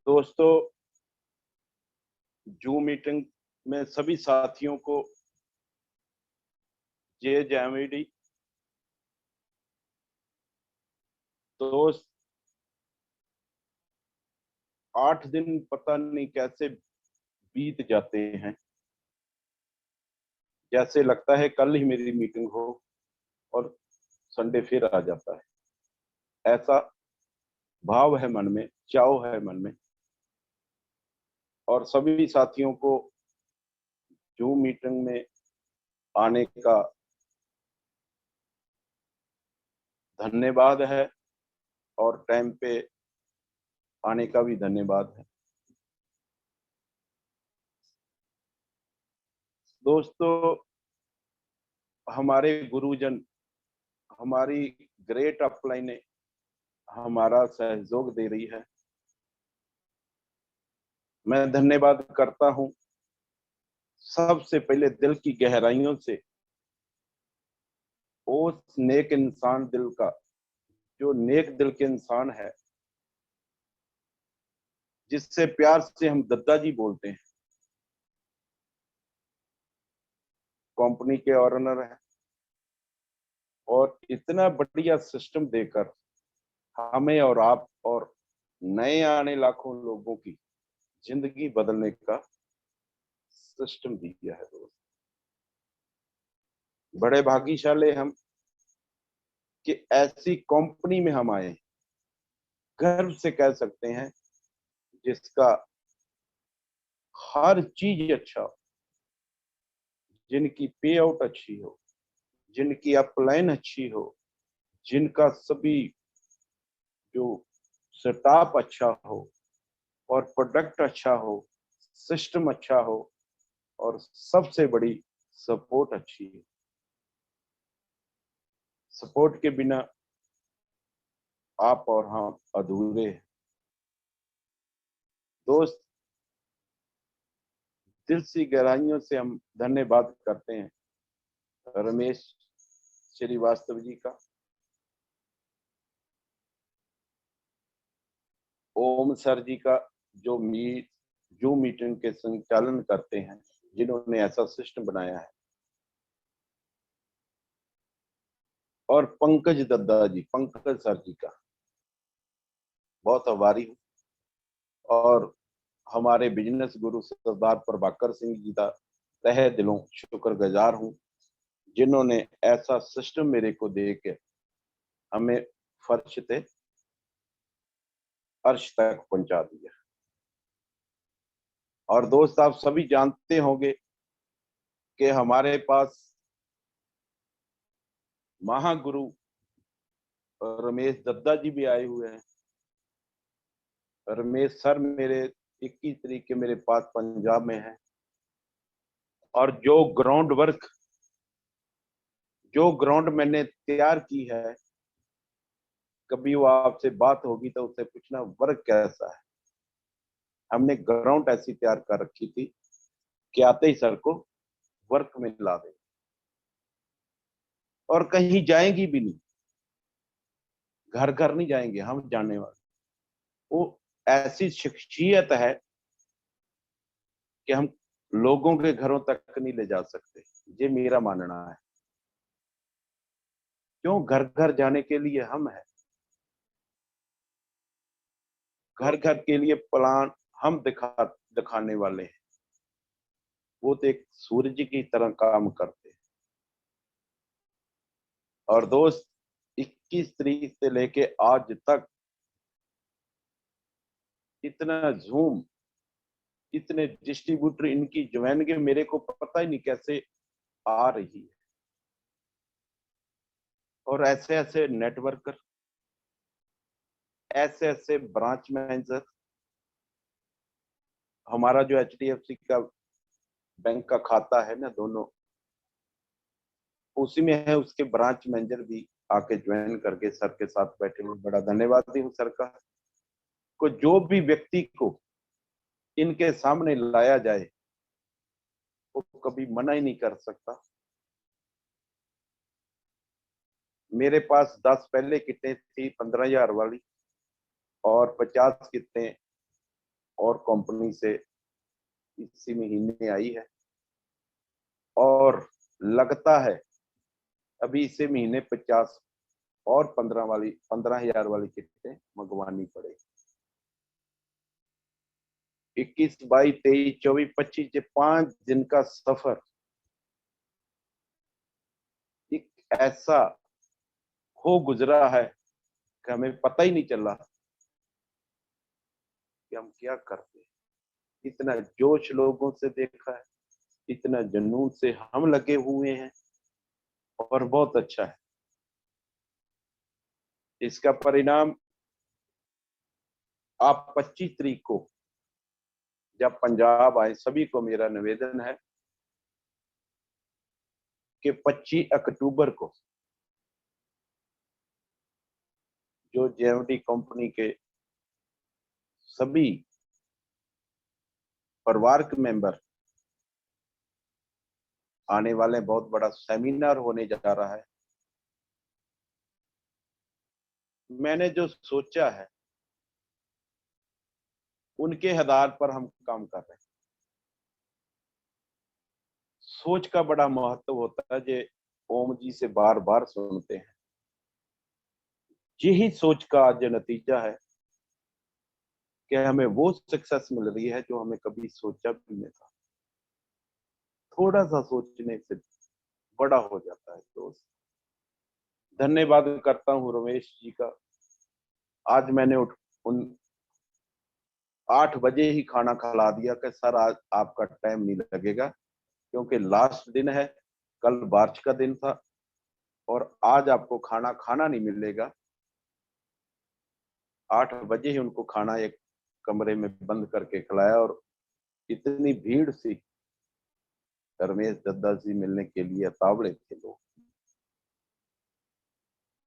दोस्तों, zoom meeting में सभी साथियों को जय जैमिडी। दोस्त, 8 दिन पता नहीं कैसे बीत जाते हैं। जैसे लगता है कल ही मेरी मीटिंग हो और संडे फिर आ जाता है। ऐसा भाव है मन में, चाव है मन में। और सभी साथियों को जूम मीटिंग में आने का धन्यवाद है और टाइम पे आने का भी धन्यवाद है। दोस्तों, हमारे गुरुजन, हमारी ग्रेट अपलाइन हमारा सहयोग दे रही है। मैं धन्यवाद करता हूं सबसे पहले दिल की गहराइयों से उस नेक इंसान दिल का, जो नेक दिल के इंसान है, जिससे प्यार से हम दद्दा जी बोलते हैं। कंपनी के ऑनर है और इतना बढ़िया सिस्टम देकर हमें और आप और नए आने लाखों लोगों की जिंदगी बदलने का सिस्टम दिया है। दोस्त, बड़े भाग्यशाली हम कि ऐसी कंपनी में हम आए। गर्व से कह सकते हैं जिसका हर चीज अच्छा हो, जिनकी पे आउट अच्छी हो, जिनकी अपलाइन अच्छी हो, जिनका सभी जो स्टाफ अच्छा हो और प्रोडक्ट अच्छा हो, सिस्टम अच्छा हो और सबसे बड़ी सपोर्ट अच्छी है। सपोर्ट के बिना आप और हम अधूरे हैं। दोस्त, दिल से गहराइयों से हम धन्यवाद करते हैं रमेश श्रीवास्तव जी का, ओम सर जी का, जो जूम मीटिंग के संचालन करते हैं, जिन्होंने ऐसा सिस्टम बनाया है, और पंकज दद्दा जी, पंकज सर जी का बहुत आभारी हूँ। और हमारे बिजनेस गुरु सरदार प्रभाकर सिंह जी का तहे दिलों शुक्रगुजार हूँ, जिन्होंने ऐसा सिस्टम मेरे को दे के हमें फर्श से अर्श तक पहुंचा दिया। और दोस्त, आप सभी जानते होंगे कि हमारे पास महागुरु रमेश दद्दा जी भी आए हुए हैं। रमेश सर मेरे 21 तारीख के मेरे पास पंजाब में है, और जो ग्राउंड मैंने तैयार की है, कभी वो आपसे बात होगी तो उससे पूछना वर्क कैसा है। हमने ग्राउंड ऐसी तैयार कर रखी थी कि आते ही सर को वर्क में ला दे और कहीं जाएंगी भी नहीं, घर घर नहीं जाएंगे हम जाने वाले। वो ऐसी शख्सियत है कि हम लोगों के घरों तक नहीं ले जा सकते। ये मेरा मानना है। क्यों? घर घर जाने के लिए हम हैं, घर घर के लिए प्लान हम दिखाने वाले हैं। वो तो एक सूरज की तरह काम करते हैं। और दोस्त, 21 तारीख से लेके आज तक इतना जूम, इतने डिस्ट्रीब्यूटर इनकी ज्वाइनिंग मेरे को पता ही नहीं कैसे आ रही है। और ऐसे ऐसे नेटवर्कर, ऐसे ऐसे ब्रांच मैनेजर, हमारा जो HDFC का बैंक का खाता है ना, दोनों उसी में है, उसके ब्रांच मैनेजर भी आके ज्वाइन करके सर के साथ बैठे हुए। बड़ा धन्यवाद हूँ सर का। को जो भी व्यक्ति को इनके सामने लाया जाए वो कभी मना ही नहीं कर सकता। मेरे पास 10 पहले किटें थी 15,000 वाली और 50 किटें और कंपनी से इसी महीने आई है, और लगता है अभी इसी महीने 50 और 15,000 वाली किटें मंगवानी पड़ेगी। 21, 22, 23, 24, 25 ये 5 दिन का सफर एक ऐसा हो गुजरा है कि हमें पता ही नहीं चला कि हम क्या करते हैं। इतना जोश लोगों से देखा है, इतना जुनून से हम लगे हुए हैं, और बहुत अच्छा है। इसका परिणाम आप 25 तारीख को जब पंजाब आए, सभी को मेरा निवेदन है कि 25 अक्टूबर को जो जेएमडी कंपनी के सभी परिवार के मेंबर आने वाले, बहुत बड़ा सेमिनार होने जा रहा है। मैंने जो सोचा है उनके आधार पर हम काम कर रहे हैं। सोच का बड़ा महत्व होता है, जो ओम जी से बार बार सुनते हैं। यही सोच का आज नतीजा है कि हमें वो सक्सेस मिल रही है जो हमें कभी सोचा भी नहीं था। थोड़ा सा सोचने से बड़ा हो जाता है दोस्त। धन्यवाद करता हूँ रमेश जी का। आज मैंने उन 8 बजे ही खाना खिला दिया कि सर आज आपका टाइम नहीं लगेगा, क्योंकि लास्ट दिन है, कल मार्च का दिन था, और आज आपको खाना खाना नहीं मिलेगा। 8 बजे ही उनको खाना एक कमरे में बंद करके खिलाया, और इतनी भीड़ सी रमेश दद्दा जी मिलने के लिए तावड़े थे लोग।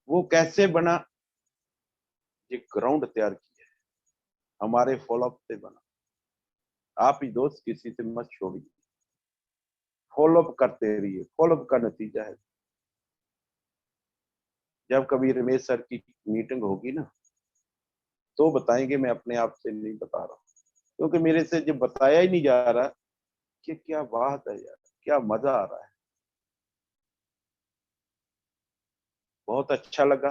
वो कैसे बना? ये ग्राउंड तैयार किया है, हमारे फॉलोअप से बना। आप ही दोस्त किसी से मत छोड़िए, फॉलोअप करते रहिए, फॉलोअप का नतीजा है। जब कभी रमेश सर की मीटिंग होगी ना, तो बताएंगे, मैं अपने आप से नहीं बता रहा, क्योंकि मेरे से जब बताया ही नहीं जा रहा कि क्या बात है यार, क्या मजा आ रहा है। बहुत अच्छा लगा,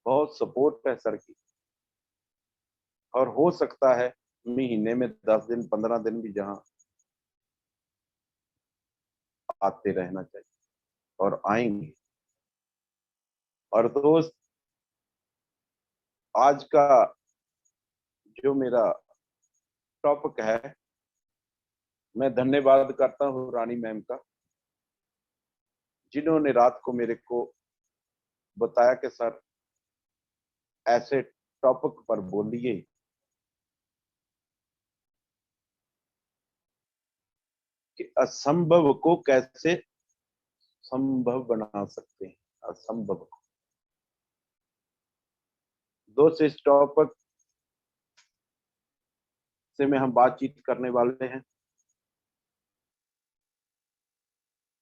बहुत सपोर्ट है सर की, और हो सकता है महीने में 10 दिन 15 दिन भी जहां आते रहना चाहिए, और आएंगे। और दोस्त, आज का जो मेरा टॉपिक है, मैं धन्यवाद करता हूँ रानी मैम का, जिन्होंने रात को मेरे को बताया कि सर ऐसे टॉपिक पर बोलिए कि असंभव को कैसे संभव बना सकते हैं। असंभव को दोस्त, इस टॉपिक से में हम बातचीत करने वाले हैं।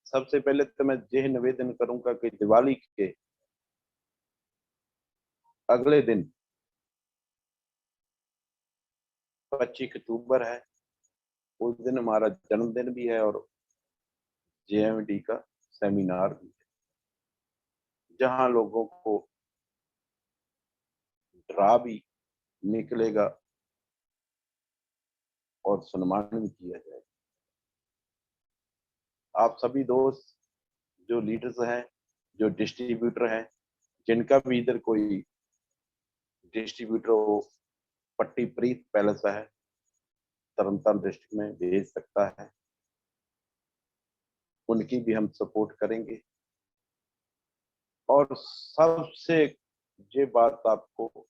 सबसे पहले तो मैं यह निवेदन करूंगा कि दिवाली के अगले दिन 25 अक्टूबर है, उस दिन हमारा जन्मदिन भी है, और जेएमडी का सेमिनार भी है, जहां लोगों को ड्रा भी निकलेगा और सम्मान भी किया जाएगा। आप सभी दोस्त जो लीडर्स हैं, जो डिस्ट्रीब्यूटर हैं, जिनका भी इधर कोई डिस्ट्रीब्यूटर हो, पट्टी प्रीत पैलेस है, तरनतारन डिस्ट्रिक्ट में भेज सकता है, उनकी भी हम सपोर्ट करेंगे। और सबसे ये बात आपको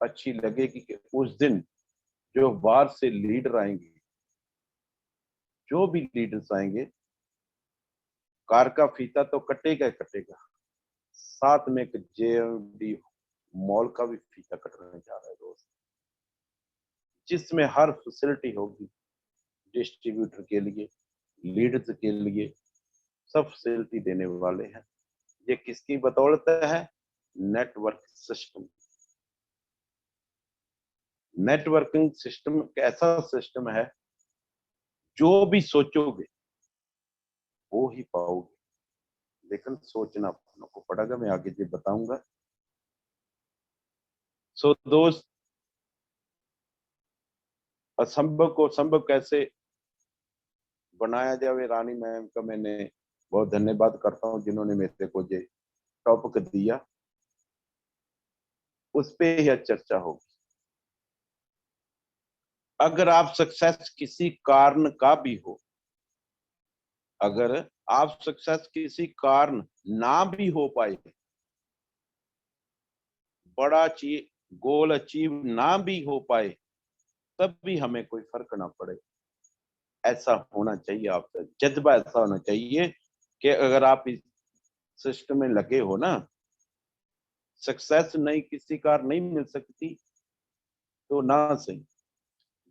अच्छी लगेगी कि उस दिन जो बाहर से लीडर आएंगे, जो भी लीडर्स आएंगे, कार का फीता तो कटेगा ही कटेगा, साथ में एक जेएमडी मॉल का भी फीता कटने जा रहा है दोस्त, जिसमें हर फैसिलिटी होगी डिस्ट्रीब्यूटर के लिए, लीडर्स के लिए, सब फैसिलिटी देने वाले हैं। ये किसकी बदौलत है? Network system. नेटवर्किंग सिस्टम एक ऐसा सिस्टम है, जो भी सोचोगे वो ही पाओगे, लेकिन सोचना अपनों को पड़ेगा। मैं आगे जी बताऊंगा। सो दोस्त, असंभव को संभव कैसे बनाया जाए, रानी मैम का मैंने बहुत धन्यवाद करता हूँ जिन्होंने मेरे को ये टॉपिक दिया, उस पे यह चर्चा होगी। अगर आप सक्सेस किसी कारण का भी हो, अगर आप सक्सेस किसी कारण ना भी हो पाए, बड़ा गोल अचीव ना भी हो पाए, तब भी हमें कोई फर्क ना पड़े। ऐसा होना चाहिए, आपका जज्बा ऐसा होना चाहिए कि अगर आप इस सिस्टम में लगे हो ना, सक्सेस नहीं किसी कार नहीं मिल सकती तो ना सही,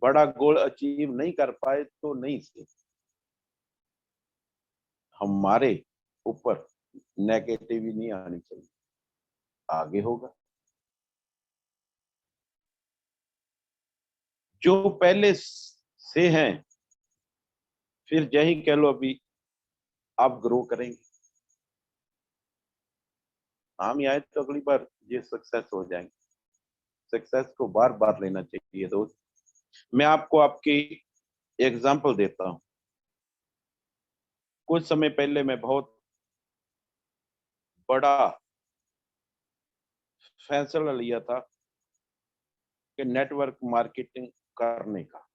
बड़ा गोल अचीव नहीं कर पाए तो नहीं सही, हमारे ऊपर नेगेटिव नहीं आनी चाहिए, आगे होगा। जो पहले से हैं, फिर यही कह लो अभी आप ग्रो करेंगे, हम आए तो अगली बार ये सक्सेस हो जाएंगे। सक्सेस को बार बार लेना चाहिए दोस्त। मैं आपको आपकी एग्जांपल देता हूँ। कुछ समय पहले मैं बहुत बड़ा फैसला लिया था कि नेटवर्क मार्केटिंग करने का।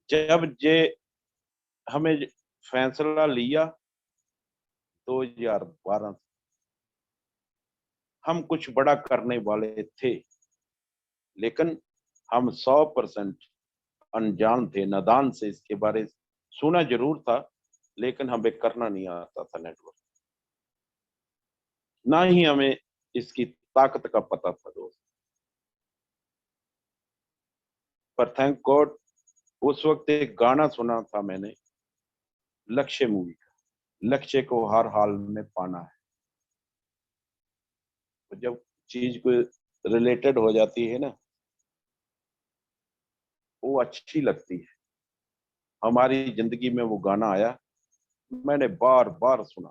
जब ये हमें फैसला लिया 2012, हम कुछ बड़ा करने वाले थे, लेकिन हम 100% अनजान थे, नादान से इसके बारे सुना जरूर था, लेकिन हमें करना नहीं आता था नेटवर्क, ना ही हमें इसकी ताकत का पता था दोस्त। पर थैंक गॉड उस वक्त एक गाना सुना था मैंने, लक्ष्य मूवी का, लक्ष्य को हर हाल में पाना है। तो जब चीज को रिलेटेड हो जाती है ना, वो अच्छी लगती है। हमारी जिंदगी में वो गाना आया, मैंने बार बार सुना,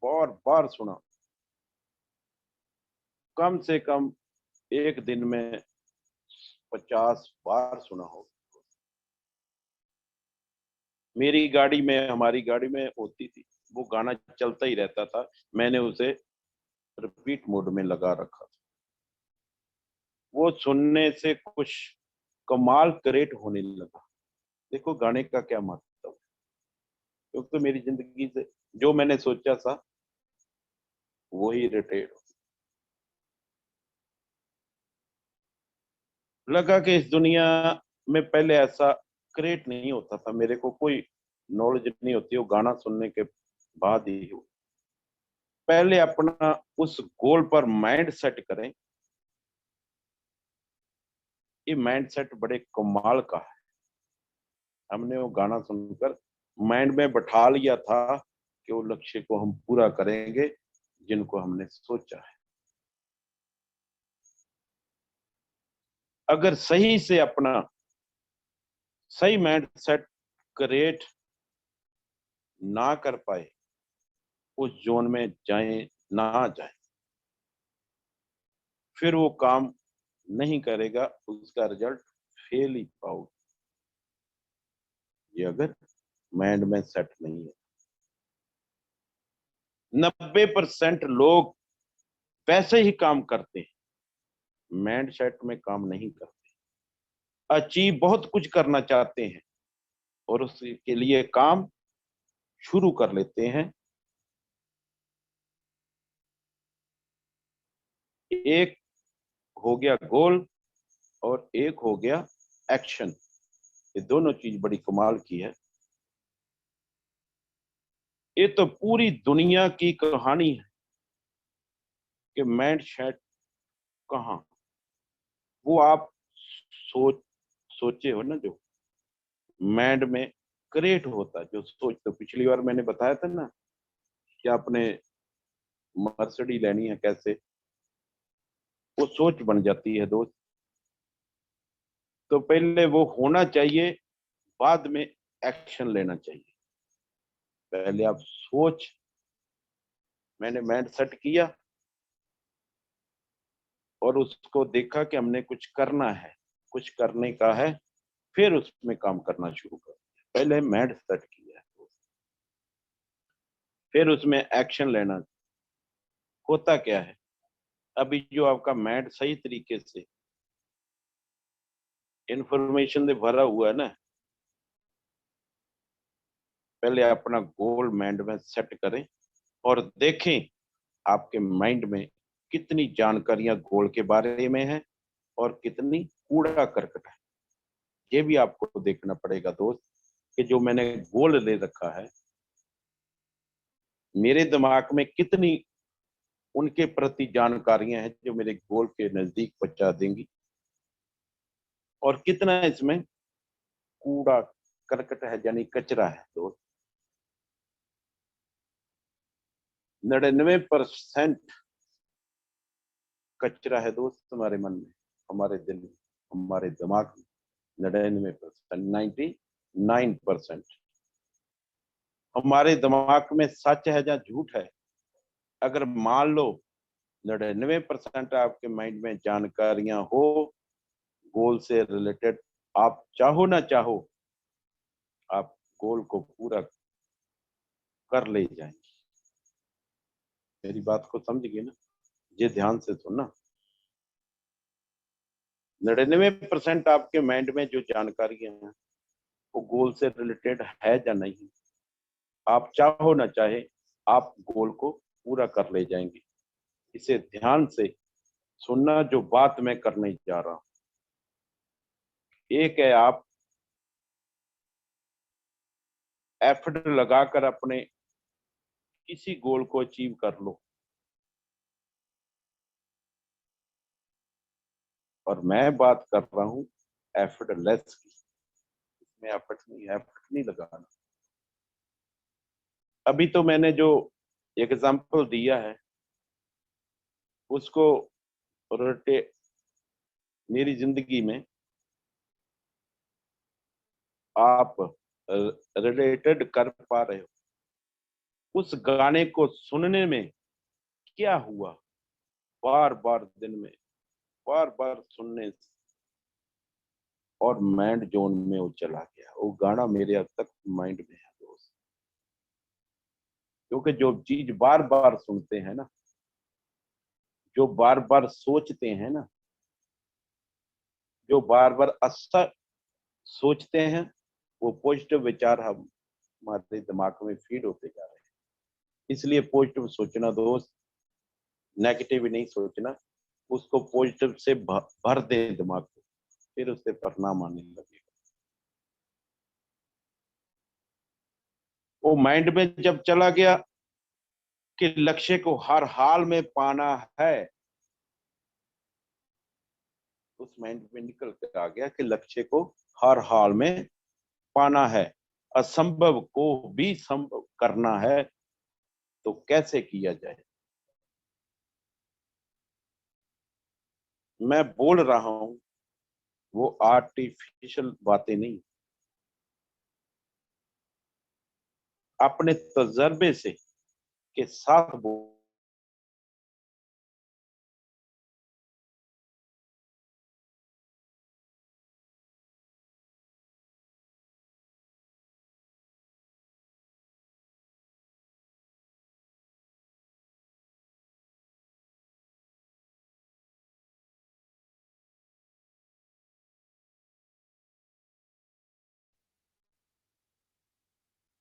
बार बार सुना, कम से कम एक दिन में 50 बार सुना हो। मेरी गाड़ी में, हमारी गाड़ी में होती थी, वो गाना चलता ही रहता था, मैंने उसे रिपीट मोड में लगा रखा था। वो सुनने से कुछ कमाल क्रिएट होने लगा। देखो गाने का क्या मतलब है, क्योंकि तो मेरी जिंदगी से जो मैंने सोचा था वही रिलेटेड लगा कि इस दुनिया में पहले ऐसा क्रिएट नहीं होता था, मेरे को कोई नॉलेज नहीं होती, वो गाना सुनने के बाद ही हो। पहले अपना उस गोल पर माइंड सेट करें। ये माइंड सेट बड़े कमाल का है। हमने वो गाना सुनकर माइंड में बैठा लिया था कि वो लक्ष्य को हम पूरा करेंगे जिनको हमने सोचा है। अगर सही से अपना सही माइंड सेट क्रिएट ना कर पाए, उस जोन में जाए ना जाए, फिर वो काम नहीं करेगा, उसका रिजल्ट फेल ही पाओगे, ये अगर माइंड में सेट नहीं है। 90% लोग वैसे ही काम करते हैं, माइंड सेट में काम नहीं करते। अचीव बहुत कुछ करना चाहते हैं और उसके लिए काम शुरू कर लेते हैं। एक हो गया गोल और एक हो गया एक्शन, ये दोनों चीज बड़ी कमाल की है। ये तो पूरी दुनिया की कहानी है कि माइंड सेट कहाँ, वो आप सोचे हो ना, जो माइंड में क्रिएट होता है, जो सोच, तो पिछली बार मैंने बताया था ना कि आपने मर्सिडीज लेनी है कैसे, वो सोच बन जाती है दोस्त। तो पहले वो होना चाहिए, बाद में एक्शन लेना चाहिए। पहले आप सोच, मैंने माइंड सेट किया और उसको देखा कि हमने कुछ करना है, कुछ करने का है, फिर उसमें काम करना शुरू कर। पहले माइंड सेट किया, फिर उसमें एक्शन लेना। होता क्या है, अभी जो आपका माइंड सही तरीके से इंफॉर्मेशन से भरा हुआ है ना, पहले अपना गोल माइंड में सेट करें और देखें आपके माइंड में कितनी जानकारियां गोल के बारे में है और कितनी कूड़ा करकट है। ये भी आपको देखना पड़ेगा दोस्त कि जो मैंने गोल ले रखा है, मेरे दिमाग में कितनी उनके प्रति जानकारियां हैं जो मेरे गोल के नजदीक पहुंचा देंगी, और कितना इसमें कूड़ा करकट है, यानी कचरा है दोस्त। 99% कचरा है दोस्त हमारे मन में, हमारे दिल में, हमारे दिमाग में। 99%, 99% हमारे दिमाग में सच है या झूठ है। अगर मान लो 99% आपके माइंड में जानकारियां हो गोल से रिलेटेड, आप चाहो ना चाहो आप गोल को पूरा कर ले जाएंगे। मेरी बात को समझ गए ना? ये ध्यान से सुनना। 99% आपके माइंड में जो जानकारियां हैं वो गोल से रिलेटेड है या नहीं, आप चाहो ना चाहे आप गोल को पूरा कर ले जाएंगे। इसे ध्यान से सुनना जो बात मैं करने जा रहा हूं। एक है, आप एफर्ट लगाकर अपने किसी गोल को अचीव कर लो, और मैं बात कर रहा हूं एफर्टलेस की। इसमें एफर्ट नहीं लगाना। अभी तो मैंने जो एग्जांपल दिया है उसको रोटे मेरी जिंदगी में आप रिलेटेड कर पा रहे हो। उस गाने को सुनने में क्या हुआ, बार बार दिन में बार बार सुनने से, और माइंड जोन में वो चला गया। वो गाना मेरे अब तक माइंड में है दोस्त। क्योंकि जो चीज बार बार सुनते हैं ना, जो बार बार सोचते हैं ना, जो बार बार अच्छा सोचते हैं, वो पॉजिटिव विचार हम हमारे दिमाग में फीड होते जा रहे हैं। इसलिए पॉजिटिव सोचना दोस्त, नेगेटिव नहीं सोचना। उसको पॉजिटिव से भर दे दिमाग को, फिर उससे परिणाम आने लगेगा। वो माइंड में जब चला गया कि लक्ष्य को हर हाल में पाना है, उस माइंड में निकल कर आ गया कि लक्ष्य को हर हाल में पाना है, असंभव को भी संभव करना है, तो कैसे किया जाए। मैं बोल रहा हूं वो आर्टिफिशियल बातें नहीं, अपने तजर्बे से के साथ बोल।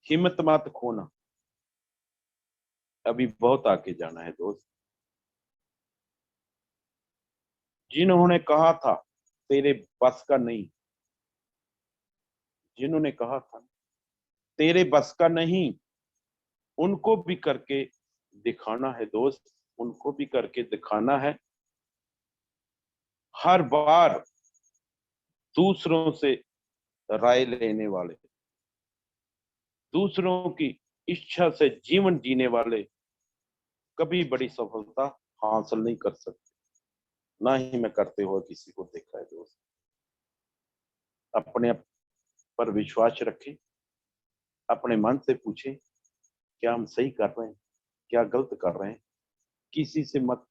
हिम्मत मत खोना, अभी बहुत आगे जाना है दोस्त। जिन्होंने कहा था तेरे बस का नहीं, जिन्होंने कहा था तेरे बस का नहीं, उनको भी करके दिखाना है दोस्त, उनको भी करके दिखाना है। हर बार दूसरों से राय लेने वाले, दूसरों की इच्छा से जीवन जीने वाले कभी बड़ी सफलता हासिल नहीं कर सकते। ना ही मैं करते हुए किसी को देखा है दोस्त। अपने पर विश्वास रखें, अपने मन से पूछें क्या हम सही कर रहे हैं, क्या गलत कर रहे हैं। किसी से मत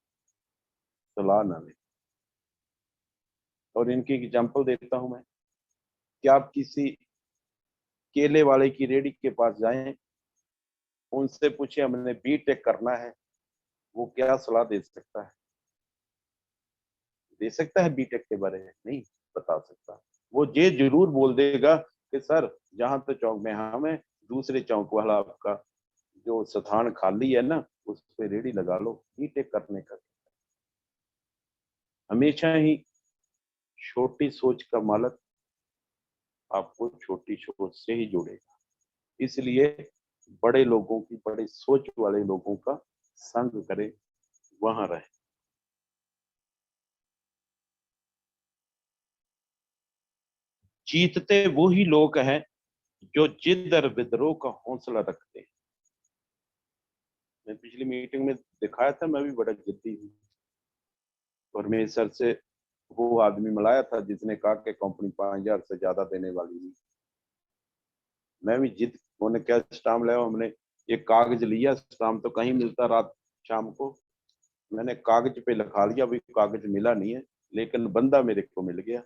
सलाह ना लें। और इनकी एग्जाम्पल देता हूं मैं कि आप किसी केले वाले की रेडी के पास जाएं, उनसे पूछे हमने बीटेक करना है, वो क्या सलाह दे सकता है? दे सकता है बीटेक के बारे में? नहीं बता सकता। वो ये जरूर बोल देगा कि सर जहां तो चौक में हम है, दूसरे चौक वाला आपका जो स्थान खाली है ना, उस पे रेडी लगा लो। बीटेक करने का हमेशा ही छोटी सोच का मालक आपको छोटी सोच से ही जोड़ेगा। इसलिए बड़े लोगों की, बड़े सोच वाले लोगों का संग करें, वहां रहे। जीतते वो ही लोग हैं जो जिद और विद्रोह का हौसला रखते हैं। मैं पिछली मीटिंग में दिखाया था, मैं भी बड़ा जिद्दी हूँ। और मेरे सर से वो आदमी मिलाया था जिसने कहा कि कंपनी 5,000 से ज्यादा देने वाली नहीं। मैं भी जिद, उन्होंने क्या स्टाम्प लाया, हमने ये कागज लिया, स्टाम्प तो कहीं मिलता रात शाम को। मैंने कागज पे लिखा लिया, अभी कागज मिला नहीं है, लेकिन बंदा मेरे को मिल गया।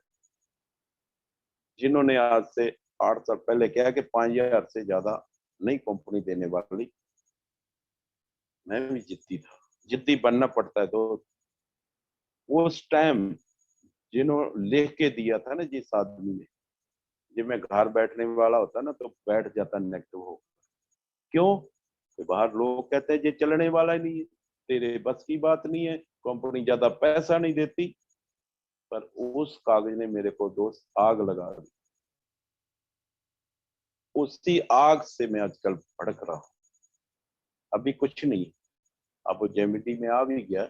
जिन्होंने आज से 8 साल पहले कहा कि 5,000 से ज्यादा नहीं कंपनी देने वाली। मैं भी जिद्दी था, जिद्दी बनना पड़ता है। तो उस टाइम जिन्होंने लिख के दिया था ना जिस आदमी ने, जब मैं घर बैठने वाला होता ना तो बैठ जाता नेगेटिव हो। क्यों? कि बाहर लोग कहते हैं ये चलने वाला ही नहीं है, तेरे बस की बात नहीं है, कंपनी ज्यादा पैसा नहीं देती। पर उस कागज ने मेरे को दोस्त आग लगा दी। उसी आग से मैं आजकल भड़क रहा हूँ। अभी कुछ नहीं, अब वो जेमिटी में आ भी गया।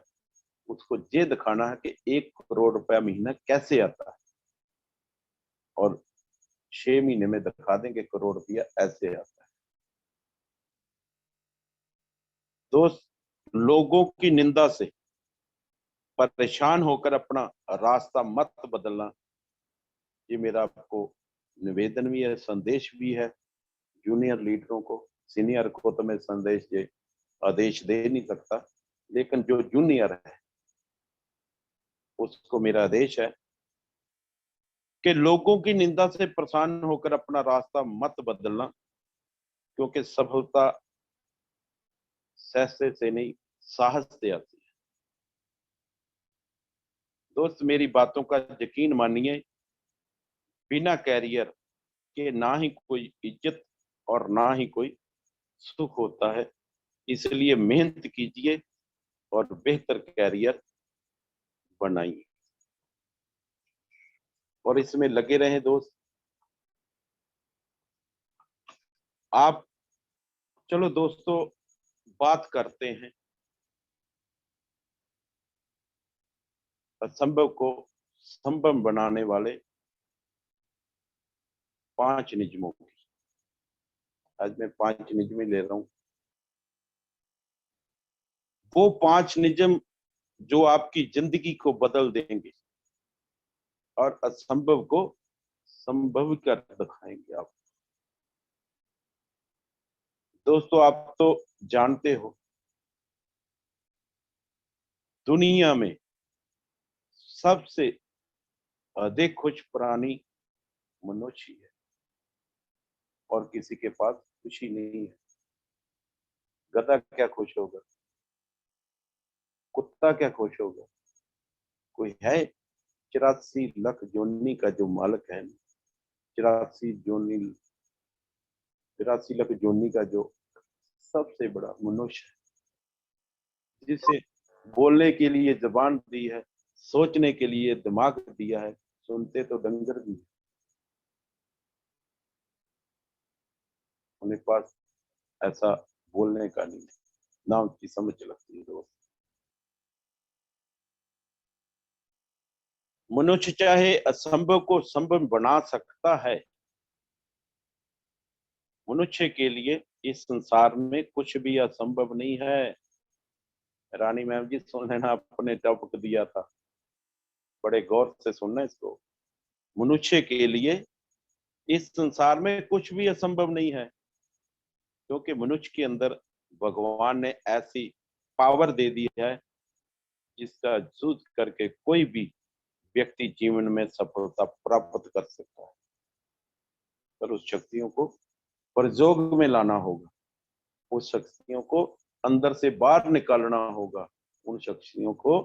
उसको ये दिखाना है कि 1 करोड़ रुपया महीना कैसे आता है, और 6 महीने में दिखा देंगे करोड़ रुपया ऐसे आता है। दोस्त, लोगों की निंदा से परेशान होकर अपना रास्ता मत बदलना। ये मेरा आपको निवेदन भी है, संदेश भी है। जूनियर लीडरों को, सीनियर को तो मैं संदेश दे आदेश दे नहीं सकता, लेकिन जो जूनियर है उसको मेरा आदेश है कि लोगों की निंदा से परेशान होकर अपना रास्ता मत बदलना, क्योंकि सफलता सहसे से नहीं, साहस से आती है। दोस्त, मेरी बातों का यकीन मानिए, बिना कैरियर के ना ही कोई इज्जत और ना ही कोई सुख होता है। इसलिए मेहनत कीजिए और बेहतर कैरियर बनाइए, और इसमें लगे रहें दोस्त। आप, चलो दोस्तों, बात करते हैं असंभव को संभव बनाने वाले 5 नियमों की। आज मैं 5 नियम ले रहा हूँ। वो 5 नियम जो आपकी जिंदगी को बदल देंगे और असंभव को संभव कर दिखाएंगे। आप दोस्तों, आप तो जानते हो दुनिया में सबसे अधिक खुश प्राणी मनुष्य है, और किसी के पास खुशी नहीं है। गधा क्या खुश होगा? कुत्ता क्या खुश होगा? कोई है? 84 लाख जोनी का जो मालिक है, 84 लाख जोनी का जो सबसे बड़ा मनुष्य है, जिसे बोलने के लिए जबान दी है, सोचने के लिए दिमाग दिया है, सुनते तो डंगर भी, उनके पास ऐसा बोलने का नहीं, ना उनकी समझ लगती है दोस्त। मनुष्य चाहे असंभव को संभव बना सकता है। मनुष्य के लिए इस संसार में कुछ भी असंभव नहीं है। रानी मैम जी सुन लेना, आपने टॉपिक दिया था बड़े गौर से सुनना इसको। मनुष्य के लिए इस संसार में कुछ भी असंभव नहीं है, क्योंकि मनुष्य के अंदर भगवान ने ऐसी पावर दे दी है जिसका यूज करके कोई भी व्यक्ति जीवन में सफलता प्राप्त कर सकता है। पर उस शक्तियों को प्रयोग में लाना होगा, उस शक्तियों को अंदर से बाहर निकालना होगा, उन शक्तियों को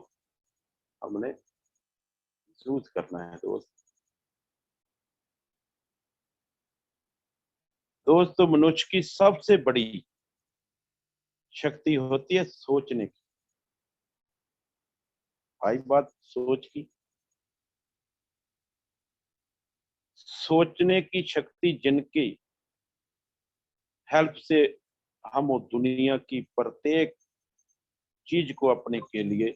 हमने यूज करना है दोस्त। दोस्तों, मनुष्य की सबसे बड़ी शक्ति होती है सोचने की। आई बात सोच की। सोचने की शक्ति जिनकी हेल्प से हम वो दुनिया की प्रत्येक चीज को अपने के लिए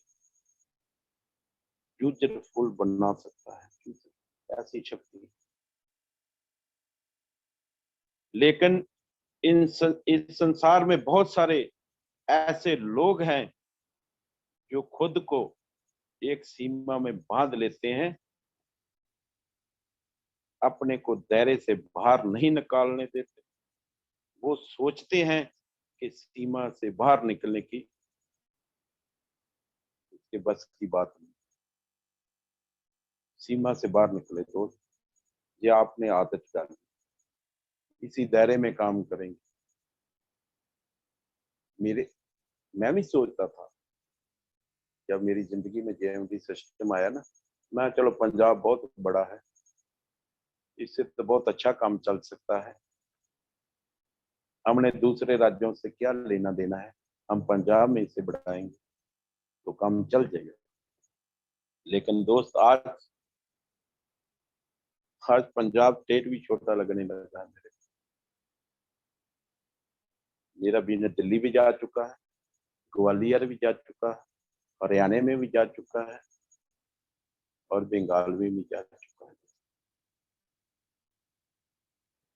यूजफुल बना सकता है, ऐसी शक्ति। लेकिन इस संसार में बहुत सारे ऐसे लोग हैं जो खुद को एक सीमा में बांध लेते हैं, अपने को दायरे से बाहर नहीं निकालने देते। वो सोचते हैं कि सीमा से बाहर निकलने की उसके बस की बात नहीं। सीमा से बाहर निकले तो ये आपने आदत डाली, इसी दायरे में काम करेंगे। मैं भी सोचता था जब मेरी जिंदगी में जेएमडी सिस्टम आया ना, मैं चलो पंजाब बहुत बड़ा है, इससे तो बहुत अच्छा काम चल सकता है, हमने दूसरे राज्यों से क्या लेना देना है, हम पंजाब में इसे बढ़ाएंगे तो काम चल जाएगा। लेकिन दोस्त, आज पंजाब स्टेट भी छोटा लगने लगा है। मेरा बिजनेस दिल्ली भी जा चुका है, ग्वालियर भी जा चुका है, हरियाणा में भी जा चुका है और बंगाल में भी जा चुका है।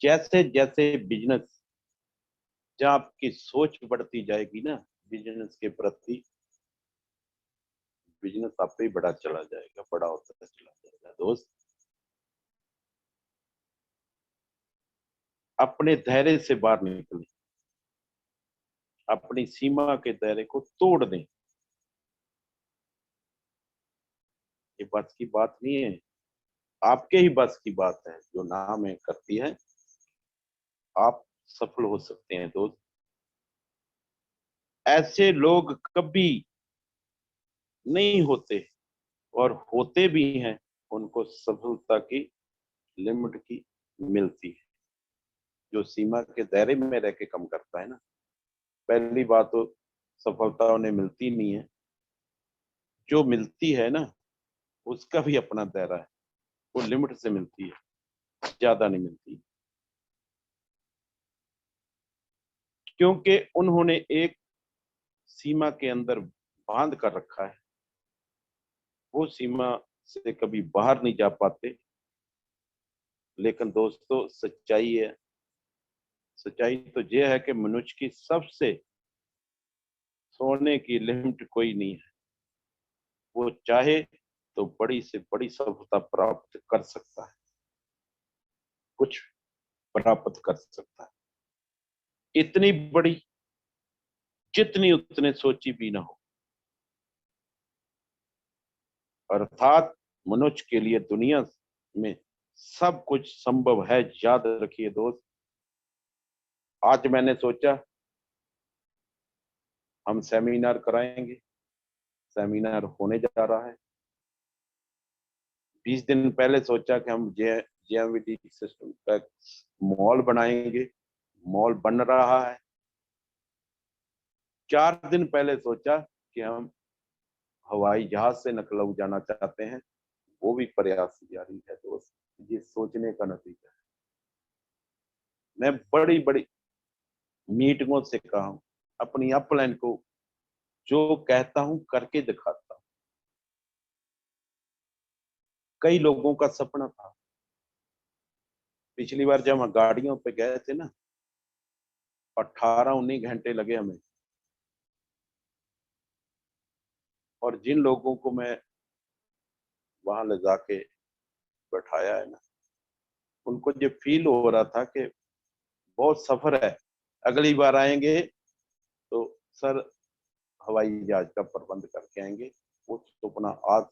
जैसे जैसे बिजनेस, जब आपकी सोच बढ़ती जाएगी ना बिजनेस के प्रति, बिजनेस आप ही बड़ा चला जाएगा, बड़ा होता चला जाएगा। दोस्त, अपने दायरे से बाहर निकले, अपनी सीमा के दायरे को तोड़ दें। ये बस की बात नहीं है, आपके ही बस की बात है, जो नाम है करती है, आप सफल हो सकते हैं दोस्त। ऐसे लोग कभी नहीं होते, और होते भी हैं उनको सफलता की लिमिट की मिलती है। जो सीमा के दायरे में रह के कम करता है ना, पहली बात तो सफलता उन्हें मिलती नहीं है, जो मिलती है ना उसका भी अपना दायरा है, वो लिमिट से मिलती है, ज्यादा नहीं मिलती, क्योंकि उन्होंने एक सीमा के अंदर बांध कर रखा है। वो सीमा से कभी बाहर नहीं जा पाते। लेकिन दोस्तों, सच्चाई है, सच्चाई तो ये है कि मनुष्य की सबसे सोने की लिमिट कोई नहीं है। वो चाहे तो बड़ी से बड़ी सफलता प्राप्त कर सकता है, कुछ प्राप्त कर सकता है, इतनी बड़ी जितनी उसने सोची भी ना हो। अर्थात मनुष्य के लिए दुनिया में सब कुछ संभव है। याद रखिए दोस्त, आज मैंने सोचा हम सेमिनार कराएंगे, सेमिनार होने जा रहा है। 20 दिन पहले सोचा कि हम जेएमडी सिस्टम का मॉल बनाएंगे, मॉल बन रहा है। 4 दिन पहले सोचा कि हम हवाई जहाज से लखनऊ जाना चाहते हैं, वो भी प्रयास जारी है दोस्त। ये सोचने का नतीजा है। मैं बड़ी बड़ी मीटिंगों से कहा हूं, अपनी अपलाइन को जो कहता हूं करके दिखाता हूं। कई लोगों का सपना था, पिछली बार जब हम गाड़ियों पे गए थे ना, 18-19 घंटे लगे हमें। और जिन लोगों को मैं वहां ले जाके बैठाया है ना, उनको ये फील हो रहा था कि बहुत सफर है, अगली बार आएंगे तो सर हवाई जहाज का प्रबंध करके आएंगे। वो सपना आज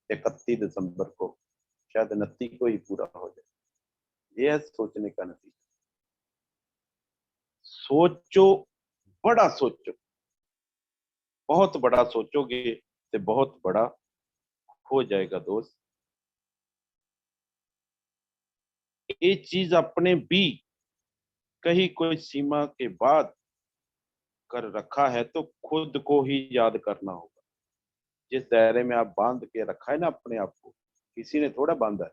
31 दिसंबर को, शायद 29 को ही पूरा हो जाए। ये है सोचने का नतीजा। सोचो, बड़ा सोचो, बहुत बड़ा सोचोगे तो बहुत बड़ा हो जाएगा दोस्त। ये चीज अपने भी कहीं कोई सीमा के बाद कर रखा है तो खुद को ही याद करना होगा। जिस दायरे में आप बांध के रखा है ना अपने आप को, किसी ने थोड़ा बांधा है,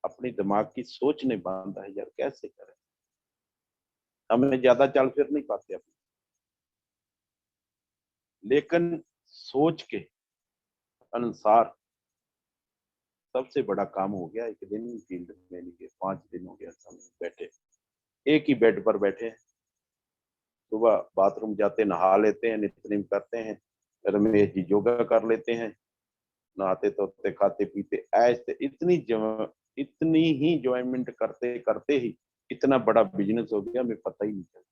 अपनी दिमाग की सोच ने बांधा है। यार कैसे करें, हमें ज्यादा चल फिर नहीं पाते अपने, लेकिन सोच के अनुसार सबसे बड़ा काम हो गया। एक दिन फील्ड में नहीं गए, 5 दिन हो गया समय बैठे, एक ही बेड पर बैठे हैं। सुबह बाथरूम जाते, नहा लेते हैं, नित्यनेम करते हैं, रमेश जी योगा कर लेते हैं, नहाते धोते खाते पीते ऐसे इतनी ही एंजॉयमेंट करते करते ही इतना बड़ा बिजनेस हो गया, हमें पता ही नहीं चला।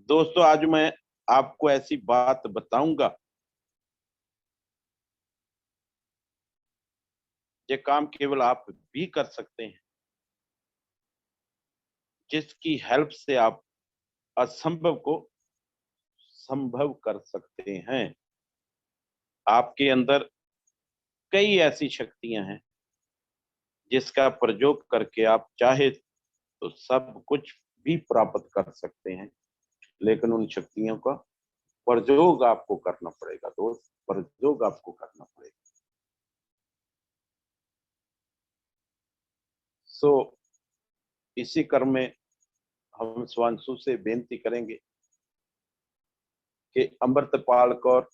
दोस्तों आज मैं आपको ऐसी बात बताऊंगा, ये काम केवल आप भी कर सकते हैं, जिसकी हेल्प से आप असंभव को संभव कर सकते हैं। आपके अंदर कई ऐसी शक्तियां हैं जिसका प्रयोग करके आप चाहे तो सब कुछ भी प्राप्त कर सकते हैं, लेकिन उन शक्तियों का प्रयोग आपको करना पड़ेगा दोस्त, प्रयोग आपको करना पड़ेगा। सो इसी क्रम में हम स्वांशु से बेनती करेंगे कि अमृतपाल कौर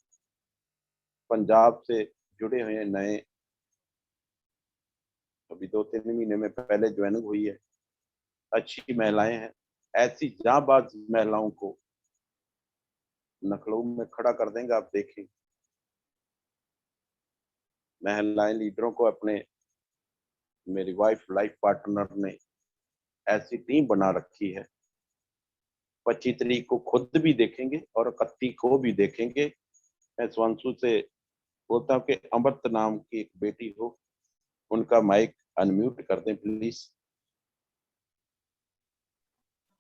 पंजाब से जुड़े हुए नए, अभी 2-3 महीने में पहले ज्वाइनिंग हुई है, अच्छी महिलाएं हैं, ऐसी जांबाज महिलाओं को लखनऊ में खड़ा कर देंगे। आप देखें, महिलाएं लीडरों को अपने, मेरी वाइफ लाइफ पार्टनर ने ऐसी टीम बना रखी है। 25 तारीख को खुद भी देखेंगे और 31 को भी देखेंगे। मैं स्वांशु से बोलता हूँ कि अमृत नाम की एक बेटी हो, उनका माइक अनम्यूट कर दें प्लीज।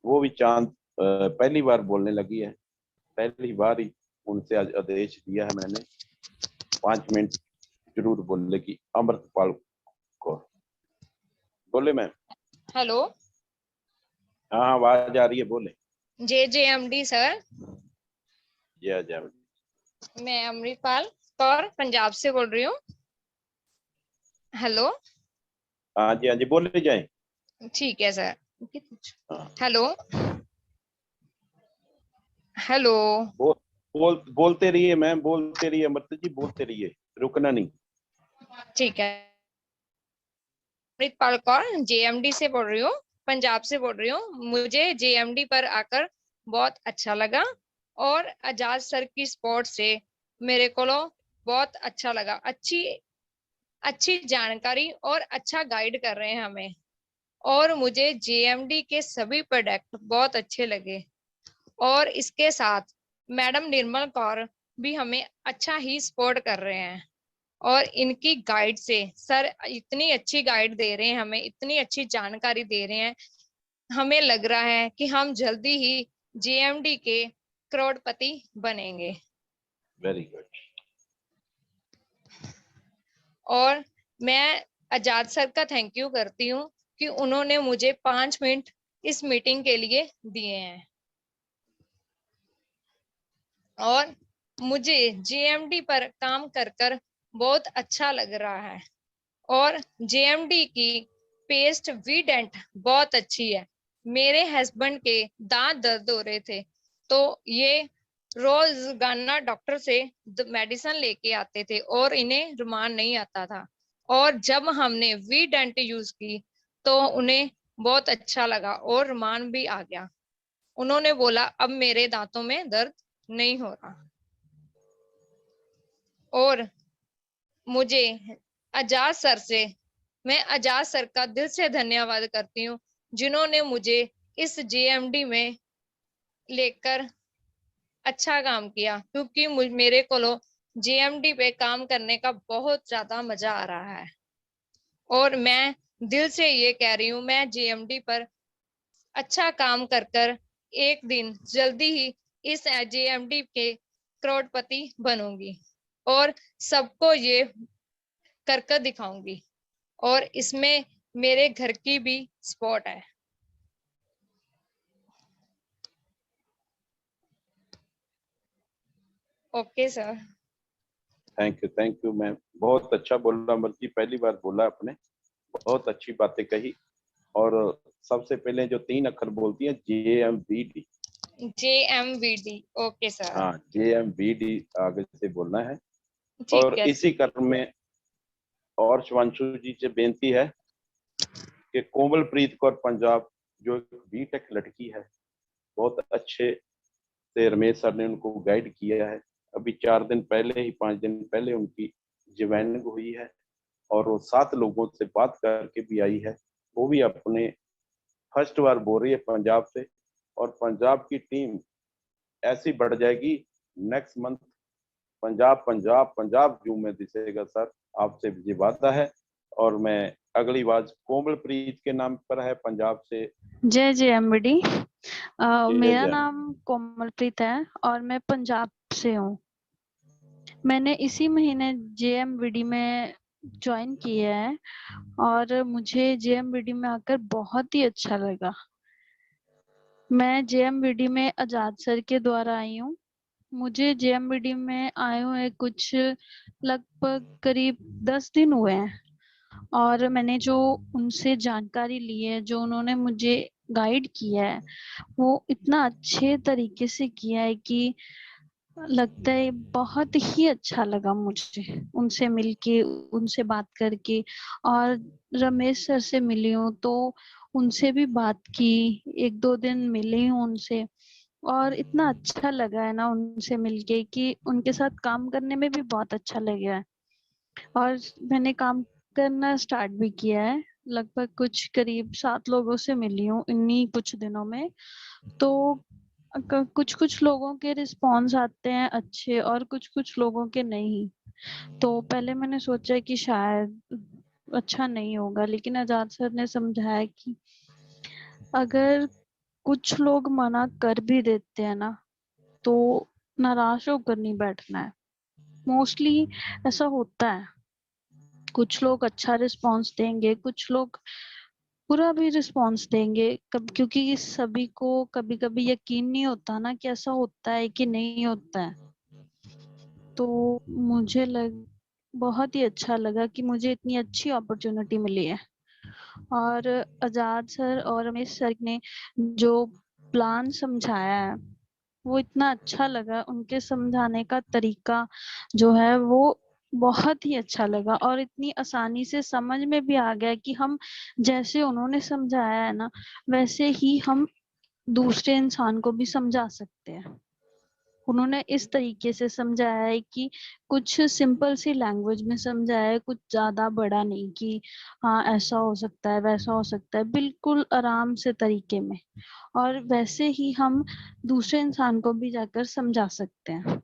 वो भी चांद पहली बार बोलने लगी है, पहली बार ही उनसे आदेश दिया है मैंने, 5 मिनट जरूर बोलेगी अमृतपाल कौर। बोले मैम। हेलो। हाँ आवाज आ रही है, बोले। JMD sir. जय जय। मैं अमृतपाल कौर पंजाब से बोल रही हूँ। हेलो। हाँ जी बोले जाए। ठीक है सर। हाँ। Hello hello. बोलते रहिए मैम, बोलते रहिए अमृत जी, बोलते रहिए, रुकना नहीं। ठीक है। अमृतपाल कौर JMD से बोल रही हूँ, पंजाब से बोल रही हूँ। मुझे JMD पर आकर बहुत अच्छा लगा और आजाद सर की सपोर्ट से मेरे को बहुत अच्छा लगा। अच्छी जानकारी और अच्छा गाइड कर रहे हैं हमें, और मुझे JMD के सभी प्रोडक्ट बहुत अच्छे लगे। और इसके साथ मैडम निर्मल कौर भी हमें अच्छा ही सपोर्ट कर रहे हैं, और इनकी गाइड से सर इतनी अच्छी गाइड दे रहे हैं, हमें इतनी अच्छी जानकारी दे रहे हैं, हमें लग रहा है कि हम जल्दी ही JMD के करोड़पति बनेंगे। Very good. और मैं आजाद सर का थैंक यू करती हूँ कि उन्होंने मुझे 5 मिनट इस मीटिंग के लिए दिए हैं, और मुझे JMD पर काम कर कर बहुत अच्छा लग रहा है। और JMD की पेस्ट वीडेंट बहुत अच्छी है। मेरे हस्बैंड के दांत दर्द हो रहे थे, तो ये रोजाना डॉक्टर से मेडिसिन लेके आते थे और इन्हें रुमान नहीं आता था, और जब हमने वीडेंट यूज की तो उन्हें बहुत अच्छा लगा और रुमान भी आ गया। उन्होंने बोला अब मेरे दांतों में दर्द नहीं हो रहा। और मुझे आजाद सर से, मैं आजाद सर का दिल से धन्यवाद करती हूँ, जिन्होंने मुझे इस जेएमडी में लेकर अच्छा काम किया, क्योंकि मेरे को जेएमडी पे काम करने का बहुत ज्यादा मजा आ रहा है। और मैं दिल से ये कह रही हूँ, मैं जेएमडी पर अच्छा काम कर कर एक दिन जल्दी ही इस जेएमडी के करोड़पति बनूंगी और सबको ये कर कर दिखाऊंगी। और इसमें मेरे घर की भी सपोर्ट है। Okay sir. Thank you ma'am, बहुत अच्छा बोला अमरजी, पहली बार बोला आपने, बहुत अच्छी बातें कही। और सबसे पहले जो 3 अक्षर बोलती है JMVD, JMVD, ओके सर। हाँ JMVD आगे से बोलना है। ठीक और है। इसी क्रम में और शिवांशु जी से बेनती है कि कोमलप्रीत कौर पंजाब, जो एक बीटेक लड़की है, बहुत अच्छे से रमेश सर ने उनको गाइड किया है। अभी 4 दिन पहले ही, 5 दिन पहले उनकी ज्वाइनिंग हुई है और वो 7 लोगों से बात करके भी आई है। वो भी अपने फर्स्ट बार बोल रही है पंजाब से, और पंजाब की टीम ऐसी बढ़ जाएगी नेक्स्ट मंथ। पंजाब पंजाब पंजाब जू में दिसेगा सर, आपसे ये वादा है। और मैं अगली बात कोमलप्रीत के नाम पर है पंजाब से। जय JMVD। मेरा जय। नाम कोमलप्रीत है और मैं पंजाब से हूँ। मैंने इसी महीने JMVD में ज्वाइन किया है और मुझे JMVD में आकर बहुत ही अच्छा लगा। मैं JMVD में आजाद सर के द्वारा आई हूँ। मुझे JMVD में आए हुए कुछ लगभग करीब 10 दिन हुए हैं और मैंने जो उनसे जानकारी ली है, जो उन्होंने मुझे गाइड किया है, वो इतना अच्छे तरीके से किया है कि लगता है बहुत ही अच्छा लगा मुझे उनसे मिलके, उनसे बात करके। और रमेश सर से मिली हूँ तो उनसे भी बात की, 1-2 दिन मिली हूँ उनसे और इतना अच्छा लगा है ना उनसे मिलके कि उनके साथ काम करने में भी बहुत अच्छा लगा है। और मैंने काम करना स्टार्ट भी किया है, लगभग कुछ करीब 7 लोगों से मिली हूँ इन्हीं कुछ दिनों में। तो कुछ कुछ लोगों के रिस्पॉन्स आते हैं अच्छे और कुछ कुछ लोगों के नहीं। तो पहले मैंने सोचा कि शायद अच्छा नहीं होगा, लेकिन आजाद सर ने समझाया कि अगर कुछ लोग मना कर भी देते हैं ना, तो नाराज होकर नहीं बैठना है। मोस्टली ऐसा होता है, कुछ लोग अच्छा रिस्पॉन्स देंगे, कुछ लोग बुरा भी रिस्पॉन्स देंगे कब, क्योंकि सभी को कभी कभी यकीन नहीं होता ना कि ऐसा होता है कि नहीं होता है। तो मुझे बहुत ही अच्छा लगा कि मुझे इतनी अच्छी अपॉर्चुनिटी मिली है। और आजाद सर और रमेश सर ने जो प्लान समझाया है वो इतना अच्छा लगा, उनके समझाने का तरीका जो है वो बहुत ही अच्छा लगा और इतनी आसानी से समझ में भी आ गया कि हम जैसे उन्होंने समझाया है ना, वैसे ही हम दूसरे इंसान को भी समझा सकते हैं। उन्होंने इस तरीके से समझाया है कि कुछ सिंपल सी लैंग्वेज में समझाया है, कुछ ज्यादा बड़ा नहीं कि हाँ ऐसा हो सकता है वैसा हो सकता है, बिल्कुल आराम से तरीके में। और वैसे ही हम दूसरे इंसान को भी जाकर समझा सकते हैं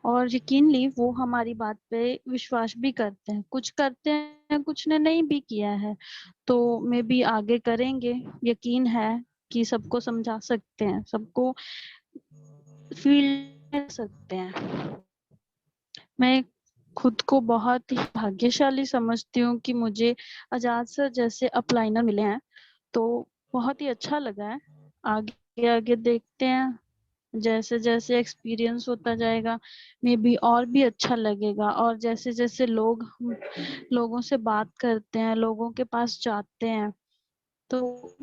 और यकीनली वो हमारी बात पे विश्वास भी करते हैं। कुछ करते हैं, कुछ ने नहीं भी किया है, तो मे भी आगे करेंगे। यकीन है कि सबको समझा सकते हैं, सबको फील्ड में सकते हैं। मैं खुद को बहुत ही भाग्यशाली समझती हूँ कि मुझे आजाद सर जैसे अपलाइनर मिले हैं, तो बहुत ही अच्छा लगा है। आगे आगे देखते हैं, जैसे जैसे एक्सपीरियंस होता जाएगा मे बी और भी अच्छा लगेगा। और जैसे जैसे लोगों से बात करते हैं, लोगों के पास जाते हैं, तो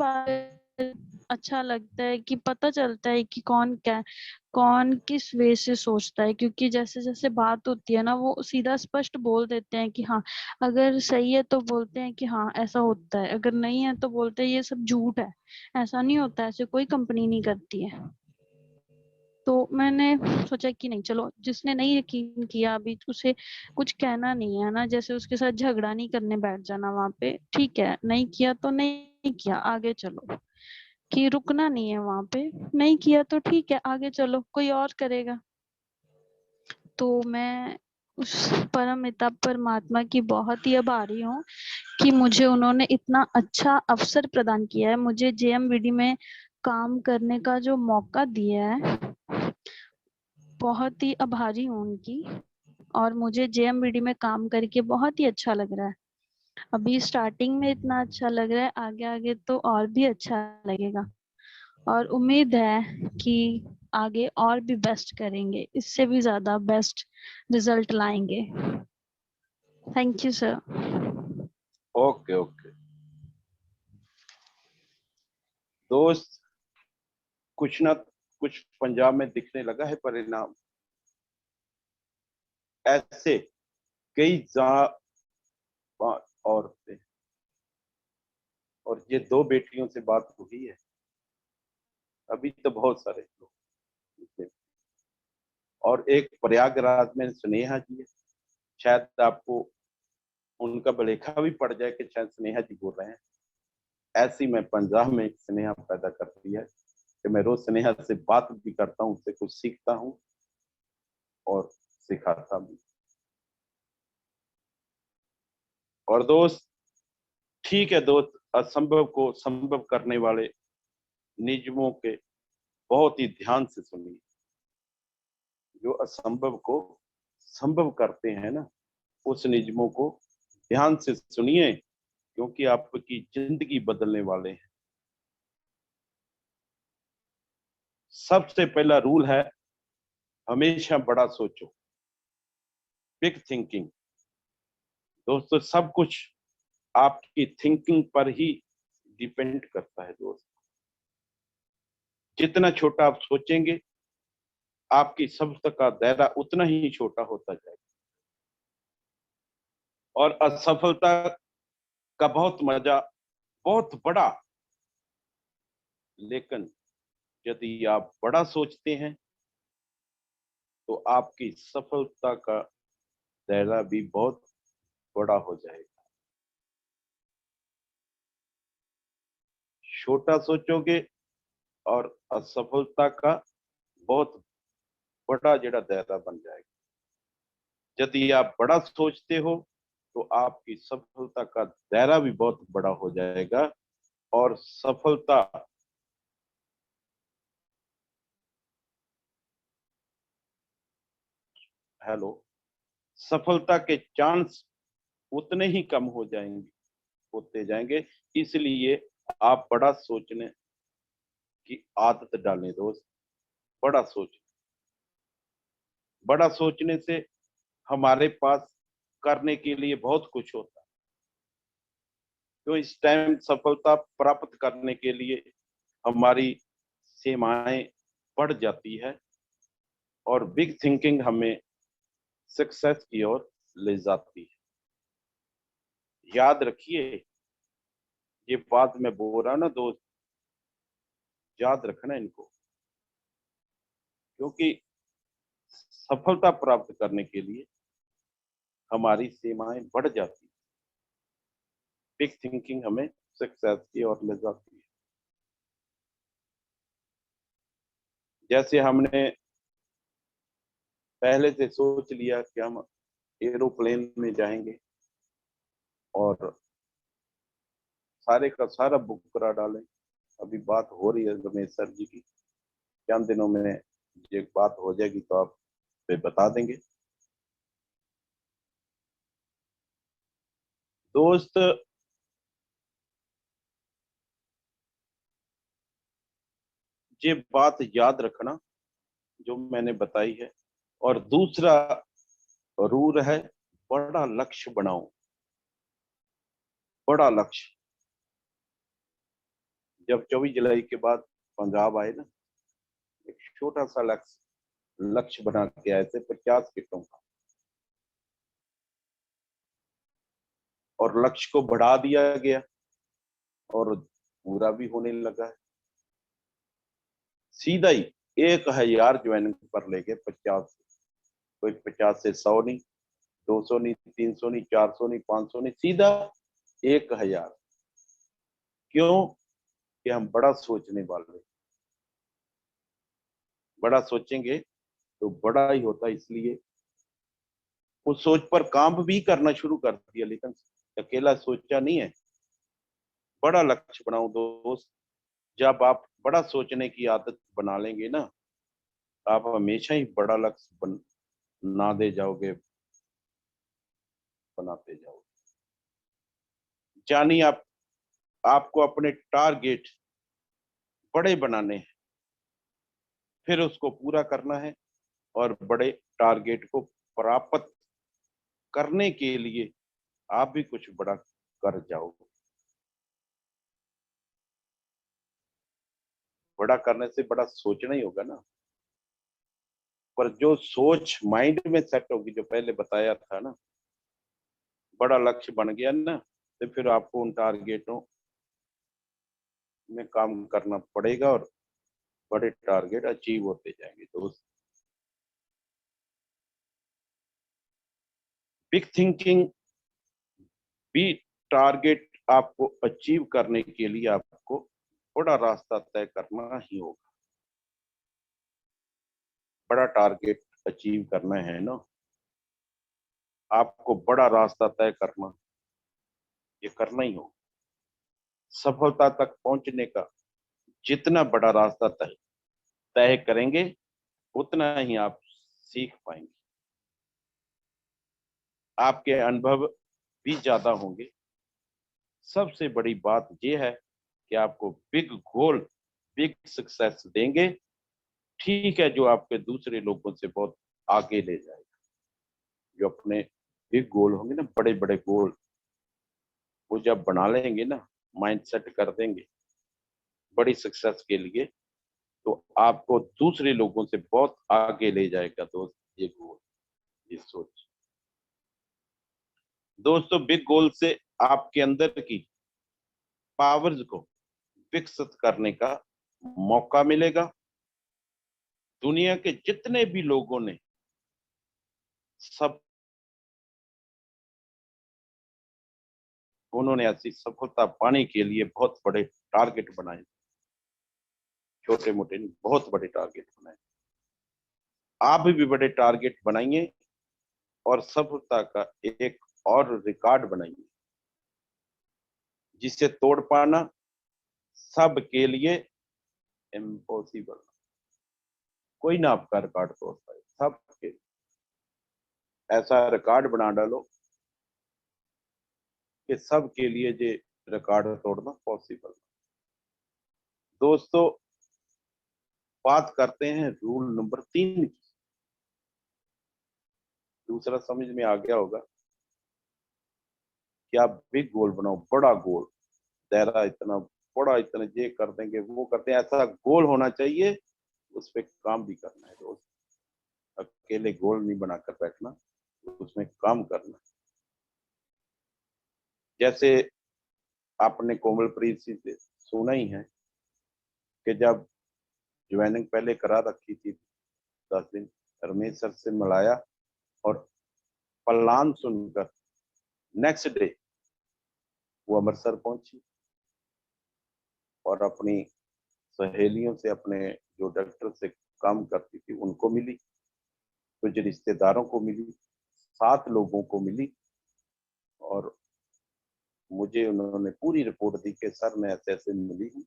अच्छा लगता है कि पता चलता है कि कौन किस वे से सोचता है। क्योंकि जैसे जैसे बात होती है ना, वो सीधा स्पष्ट बोल देते हैं कि हाँ, अगर सही है तो बोलते हैं कि हाँ ऐसा होता है, अगर नहीं है तो बोलते हैं ये सब झूठ है, ऐसा नहीं होता, ऐसे कोई कंपनी नहीं करती है। तो मैंने सोचा कि नहीं, चलो जिसने नहीं यकीन किया अभी उसे कुछ कहना नहीं है ना, जैसे उसके साथ झगड़ा नहीं करने बैठ जाना वहां पे। ठीक है, नहीं किया तो नहीं किया, आगे चलो, कि रुकना नहीं है वहां पे। नहीं किया तो ठीक है, आगे चलो, कोई और करेगा। तो मैं उस परमपिता परमात्मा की बहुत ही आभारी हूँ कि मुझे उन्होंने इतना अच्छा अवसर प्रदान किया है, मुझे जेएमवीडी में काम करने का जो मौका दिया है। बहुत ही आभारी हूँ उनकी। और मुझे जेएमवीडी में काम करके बहुत ही अच्छा लग रहा है। अभी स्टार्टिंग में इतना अच्छा लग रहा है, आगे आगे तो और भी अच्छा लगेगा। और उम्मीद है कि आगे और भी बेस्ट करेंगे, इससे भी ज्यादा बेस्ट रिजल्ट लाएंगे। Thank you sir. Okay okay दोस्त, कुछ ना कुछ पंजाब में दिखने लगा है परिणाम। ऐसे कई औरतें, और ये 2 बेटियों से बात हुई है, अभी तो बहुत सारे लोग। और एक प्रयागराज में स्नेहा जी है, शायद आपको उनका बलेखा भी पड़ जाए कि शायद स्नेहा जी बोल रहे हैं। ऐसी मैं पंजाब में एक स्नेहा पैदा करती है कि मैं रोज स्नेहा से बात भी करता हूँ, उससे कुछ सीखता हूँ और सिखाता भी। और दोस्त, ठीक है दोस्त, असंभव को संभव करने वाले नियमों के बहुत ही ध्यान से सुनिए। जो असंभव को संभव करते हैं ना, उस नियमों को ध्यान से सुनिए, क्योंकि आपकी जिंदगी बदलने वाले हैं। सबसे पहला रूल है, हमेशा बड़ा सोचो, बिग थिंकिंग। दोस्तों, सब कुछ आपकी थिंकिंग पर ही डिपेंड करता है दोस्त। जितना छोटा आप सोचेंगे, आपकी सफलता का दायरा उतना ही छोटा होता जाएगा। और असफलता का बहुत मजा बहुत बड़ा, लेकिन यदि आप बड़ा सोचते हैं तो आपकी सफलता का दायरा भी बहुत बड़ा हो जाएगा। छोटा सोचोगे और असफलता का बहुत बड़ा जड़ा दायरा बन जाएगा। यदि आप बड़ा सोचते हो तो आपकी सफलता का दायरा भी बहुत बड़ा हो जाएगा। और सफलता हेलो सफलता के चांस उतने ही कम होते जाएंगे। इसलिए आप बड़ा सोचने की आदत डालें दोस्त। बड़ा सोच, बड़ा सोचने से हमारे पास करने के लिए बहुत कुछ होता है। तो इस टाइम सफलता प्राप्त करने के लिए हमारी सीमाएं बढ़ जाती है और बिग थिंकिंग हमें सक्सेस की ओर ले जाती है। याद रखिए, ये बात मैं बोल रहा हूं ना दोस्त, याद रखना इनको, क्योंकि सफलता प्राप्त करने के लिए हमारी सीमाएं बढ़ जाती है। बिग थिंकिंग हमें सक्सेस की ओर ले जाती है। जैसे हमने पहले से सोच लिया कि हम एरोप्लेन में जाएंगे और सारे का सारा बुक करा डालें। अभी बात हो रही है रमेश सर जी की, चंद दिनों में ये बात हो जाएगी तो आप पे बता देंगे। दोस्त, ये बात याद रखना जो मैंने बताई है। और दूसरा रूल है, बड़ा लक्ष्य बनाओ। बड़ा लक्ष्य, जब 24 जुलाई के बाद पंजाब आए ना, एक छोटा सा लक्ष्य बना के आए थे 50 किटों का, और लक्ष्य को बढ़ा दिया गया और पूरा भी होने लगा है। सीधा ही 1000 ज्वाइनिंग पर लेके 50, कोई 50 से 100 नहीं, 200 नहीं, 300 नहीं, 400 नहीं, 500 नहीं, सीधा 1000। क्यों? कि हम बड़ा सोचने वाले, बड़ा सोचेंगे तो बड़ा ही होता, इसलिए उस सोच पर काम भी करना शुरू कर दिया, लेकिन अकेला सोचा नहीं है। बड़ा लक्ष्य बनाओ दोस्त। जब आप बड़ा सोचने की आदत बना लेंगे ना, आप हमेशा ही बड़ा लक्ष्य बना दे जाओगे, बनाते जाओगे। जानिए, आपको अपने टारगेट बड़े बनाने हैं, फिर उसको पूरा करना है, और बड़े टारगेट को प्राप्त करने के लिए आप भी कुछ बड़ा कर जाओगे। बड़ा करने से बड़ा सोचना ही होगा ना। पर जो सोच माइंड में सेट होगी, जो पहले बताया था ना, बड़ा लक्ष्य बन गया ना, तो फिर आपको उन टारगेटों में काम करना पड़ेगा और बड़े टारगेट अचीव होते जाएंगे। तो बिग थिंकिंग भी, टारगेट आपको अचीव करने के लिए आपको बड़ा रास्ता तय करना ही होगा। बड़ा टारगेट अचीव करना है ना, आपको बड़ा रास्ता तय करना, ये करना ही होगा। सफलता तक पहुंचने का जितना बड़ा रास्ता तय तय करेंगे, उतना ही आप सीख पाएंगे, आपके अनुभव भी ज्यादा होंगे। सबसे बड़ी बात यह है कि आपको बिग गोल, बिग सक्सेस देंगे, ठीक है, जो आपके दूसरे लोगों से बहुत आगे ले जाएगा। जो अपने बिग गोल होंगे ना, बड़े बड़े गोल, वो जब बना लेंगे ना, माइंड सेट कर देंगे बड़ी सक्सेस के लिए, तो आपको दूसरे लोगों से बहुत आगे ले जाएगा दोस्त, ये गोल, ये सोच। दोस्तों, बिग गोल से आपके अंदर की पावर्स को विकसित करने का मौका मिलेगा। दुनिया के जितने भी लोगों ने सब, उन्होंने ऐसी सफलता पाने के लिए बहुत बड़े टारगेट बनाए, छोटे मोटे नहीं, बहुत बड़े टारगेट बनाए। आप भी बड़े टारगेट बनाइए और सफलता का एक और रिकॉर्ड बनाइए, जिसे तोड़ पाना सबके लिए इम्पॉसिबल। कोई ना आपका रिकॉर्ड तोड़ पाए, सबके। ऐसा रिकॉर्ड बना डालो कि सबके लिए ये रिकॉर्ड तोड़ना पॉसिबल। दोस्तों, बात करते हैं रूल नंबर 3 की। दूसरा समझ में आ गया होगा कि आप बिग गोल बनाओ, बड़ा गोल, दायरा इतना बड़ा, इतना ये कर देंगे, वो करते हैं, ऐसा गोल होना चाहिए, उस पर काम भी करना है दोस्त। अकेले गोल नहीं बनाकर बैठना, उसमें काम करना। जैसे आपने कोमलप्रीत सिंह से सुना ही है कि जब ज्वाइनिंग पहले करा रखी थी 10 दिन, रमेश सर से मिलाया और प्लान सुनकर नेक्स्ट डे वो अमृतसर पहुंची और अपनी सहेलियों से, अपने जो डॉक्टर से काम करती थी उनको मिली, कुछ रिश्तेदारों को मिली, 7 लोगों को मिली, और मुझे उन्होंने पूरी रिपोर्ट दी कि सर मैं ऐसे ऐसे मिली हूँ,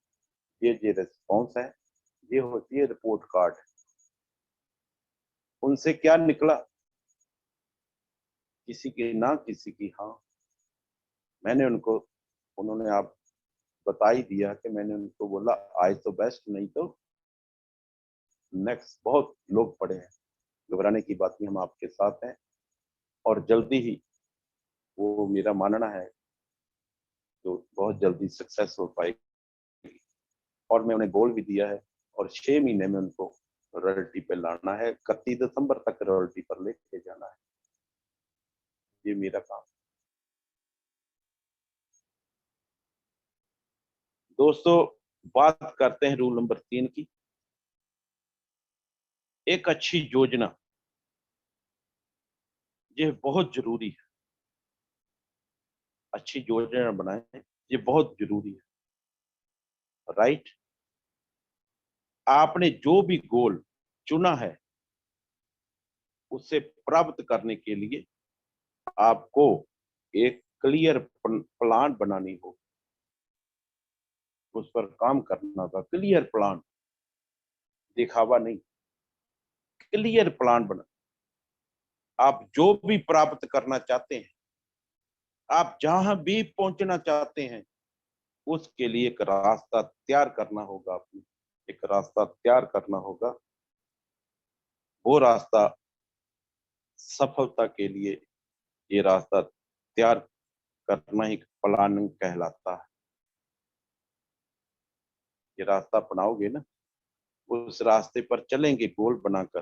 ये रिस्पॉन्स है, ये होती है रिपोर्ट कार्ड। उनसे क्या निकला? किसी की ना, किसी की हाँ। मैंने उनको, उन्होंने आप बता ही दिया कि मैंने उनको बोला आज तो बेस्ट, नहीं तो नेक्स्ट। बहुत लोग पड़े हैं, घबराने की बात नहीं, हम आपके साथ हैं, और जल्दी ही, वो मेरा मानना है, तो बहुत जल्दी सक्सेस हो पाएगी। और मैं उन्हें गोल भी दिया है, और 6 महीने में उनको रॉयल्टी पे लाना है, 31 दिसंबर तक रॉयल्टी पर लेके जाना है। ये मेरा काम। दोस्तों, बात करते हैं रूल नंबर 3 की। एक अच्छी योजना ये बहुत जरूरी है। अच्छी योजना बनाए, ये बहुत जरूरी है। राइट। आपने जो भी गोल चुना है उसे प्राप्त करने के लिए आपको एक क्लियर प्लान बनानी हो, उस पर काम करना था। क्लियर प्लान, दिखावा नहीं, क्लियर प्लान बना। आप जो भी प्राप्त करना चाहते हैं, आप जहां भी पहुंचना चाहते हैं, उसके लिए एक रास्ता तैयार करना होगा। आपने एक रास्ता तैयार करना होगा। वो रास्ता सफलता के लिए, ये रास्ता तैयार करना ही प्लानिंग कहलाता है। ये रास्ता अपनाओगे ना, उस रास्ते पर चलेंगे गोल बनाकर,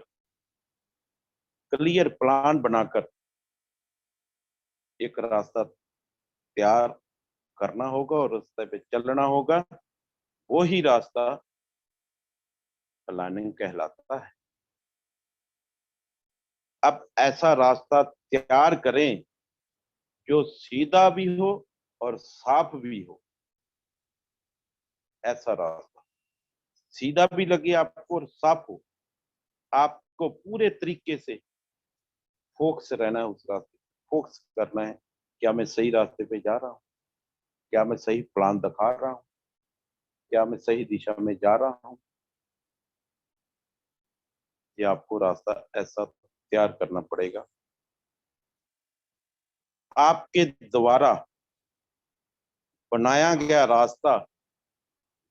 क्लियर प्लान बनाकर एक रास्ता तैयार करना होगा और रास्ते पे चलना होगा। वो ही रास्ता प्लानिंग कहलाता है। अब ऐसा रास्ता तैयार करें जो सीधा भी हो और साफ भी हो। ऐसा रास्ता सीधा भी लगे आपको और साफ हो। आपको पूरे तरीके से फोकस रहना है उस रास्ते, फोकस करना है। क्या मैं सही रास्ते पे जा रहा हूँ? क्या मैं सही प्लान दिखा रहा हूँ? क्या मैं सही दिशा में जा रहा हूँ? ये आपको रास्ता ऐसा तैयार करना पड़ेगा। आपके द्वारा बनाया गया रास्ता,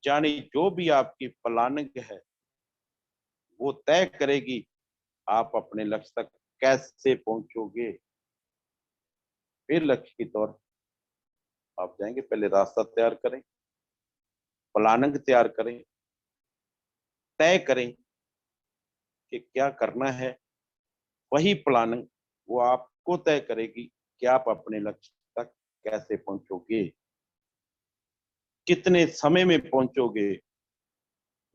यानी जो भी आपकी प्लानिंग है, वो तय करेगी आप अपने लक्ष्य तक कैसे पहुंचोगे। फिर लक्ष्य की तौर आप जाएंगे। पहले रास्ता तैयार करें, प्लानिंग तैयार करें, तय करें कि क्या करना है। वही प्लानिंग वो आपको तय करेगी कि आप अपने लक्ष्य तक कैसे पहुंचोगे, कितने समय में पहुंचोगे।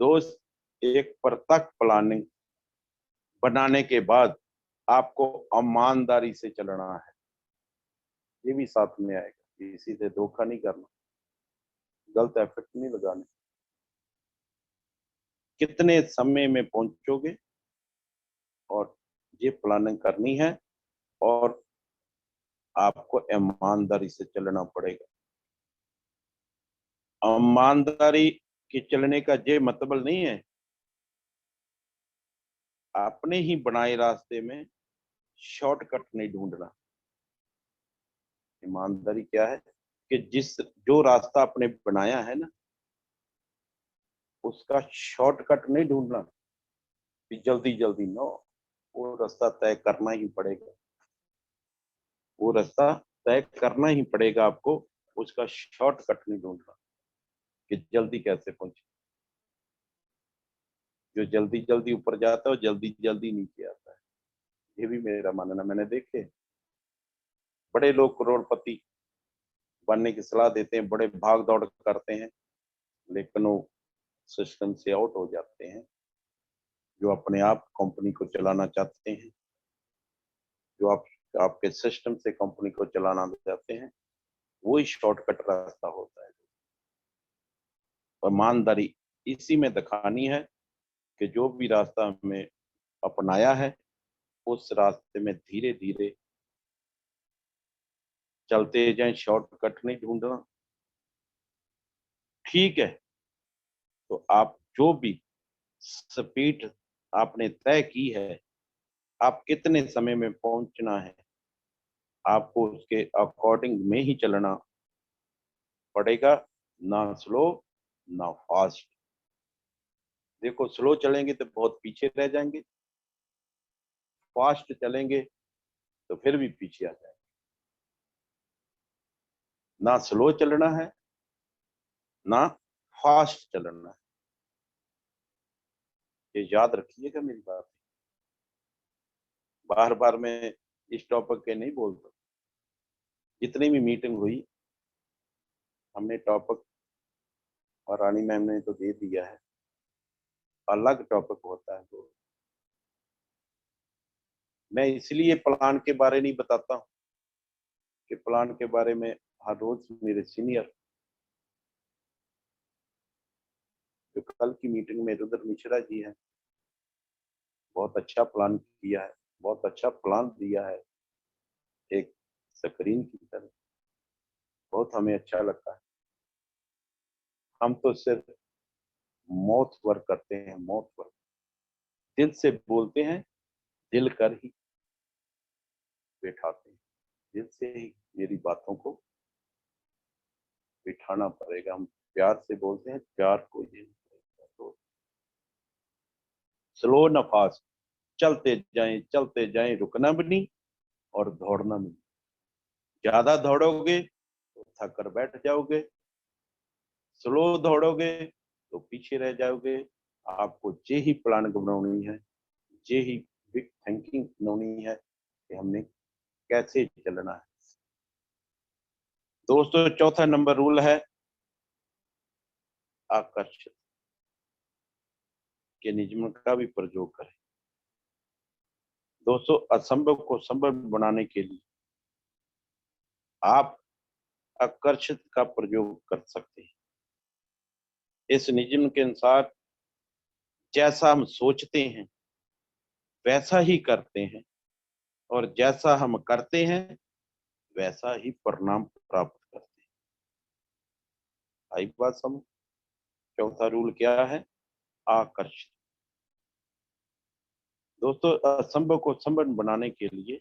दोस्त, एक परतक प्लानिंग बनाने के बाद आपको ईमानदारी से चलना है। ये भी साथ में आएगा, किसी से धोखा नहीं करना, गलत एफर्ट नहीं लगाने। कितने समय में पहुंचोगे और ये प्लानिंग करनी है, और आपको ईमानदारी से चलना पड़ेगा। ईमानदारी के चलने का ये मतलब नहीं है अपने ही बनाए रास्ते में शॉर्टकट नहीं ढूंढना। ईमानदारी क्या है कि जो रास्ता आपने बनाया है ना, उसका शॉर्टकट नहीं ढूंढना कि जल्दी जल्दी। नो, वो रास्ता तय करना ही पड़ेगा। वो रास्ता तय करना ही पड़ेगा आपको, उसका शॉर्टकट नहीं ढूंढना कि जल्दी कैसे पहुंचे। जो जल्दी जल्दी ऊपर जाता है वो जल्दी जल्दी नीचे आता है। ये भी मेरा मानना। मैंने देखे बड़े लोग करोड़पति बनने की सलाह देते हैं, बड़े भाग दौड़ करते हैं, लेकिन वो सिस्टम से आउट हो जाते हैं। जो अपने आप कंपनी को चलाना चाहते हैं, जो आपके सिस्टम से कंपनी को चलाना चाहते हैं, वही शॉर्टकट रास्ता होता है। ईमानदारी इसी में दिखानी है कि जो भी रास्ता हमें अपनाया है, उस रास्ते में धीरे धीरे चलते जाएं, शॉर्टकट नहीं ढूंढना। ठीक है, तो आप जो भी स्पीड आपने तय की है, आप कितने समय में पहुंचना है, आपको उसके अकॉर्डिंग में ही चलना पड़ेगा। ना स्लो ना फास्ट। देखो, स्लो चलेंगे तो बहुत पीछे रह जाएंगे, फास्ट चलेंगे तो फिर भी पीछे आ जाएंगे। ना स्लो चलना है, ना फास्ट चलना है। ये याद रखिएगा मेरी बात। बार बार मैं इस टॉपिक के नहीं बोलता। जितनी भी मीटिंग हुई, हमने टॉपिक, और रानी मैम ने तो दे दिया है, अलग टॉपिक होता है वो। मैं इसलिए प्लान के बारे नहीं बताता हूँ कि प्लान के बारे में हर रोज मेरे सीनियर जो कल की मीटिंग में रुद्र मिश्रा जी हैं, बहुत अच्छा प्लान किया है, बहुत अच्छा प्लान दिया है एक स्क्रीन की तरह, बहुत हमें अच्छा लगता है। हम तो सिर्फ मौत वर्क करते हैं, मौत वर्क, दिल से बोलते हैं, दिल कर ही बैठाते हैं, दिल से ही मेरी बातों को बिठाना पड़ेगा। हम प्यार से बोलते हैं, प्यार को ही तो स्लो न फास्ट, चलते जाएं, रुकना भी नहीं और दौड़ना भी नहीं। ज्यादा दौड़ोगे तो थक कर बैठ जाओगे, स्लो दौड़ोगे तो पीछे रह जाओगे। आपको जे ही प्लान बनानी है, जे ही बिग थिंकिंग बनानी है कि हमने कैसे चलना है। दोस्तों, चौथा नंबर रूल है आकर्षण के नियम का भी प्रयोग करें। दोस्तों, असंभव को संभव बनाने के लिए आप आकर्षित का प्रयोग कर सकते हैं। इस नियम के अनुसार जैसा हम सोचते हैं वैसा ही करते हैं, और जैसा हम करते हैं वैसा ही परिणाम प्राप्त करते हैं। आई बात समझ? चौथा रूल क्या है? आकर्षण। दोस्तों, असंभव को संभव बनाने के लिए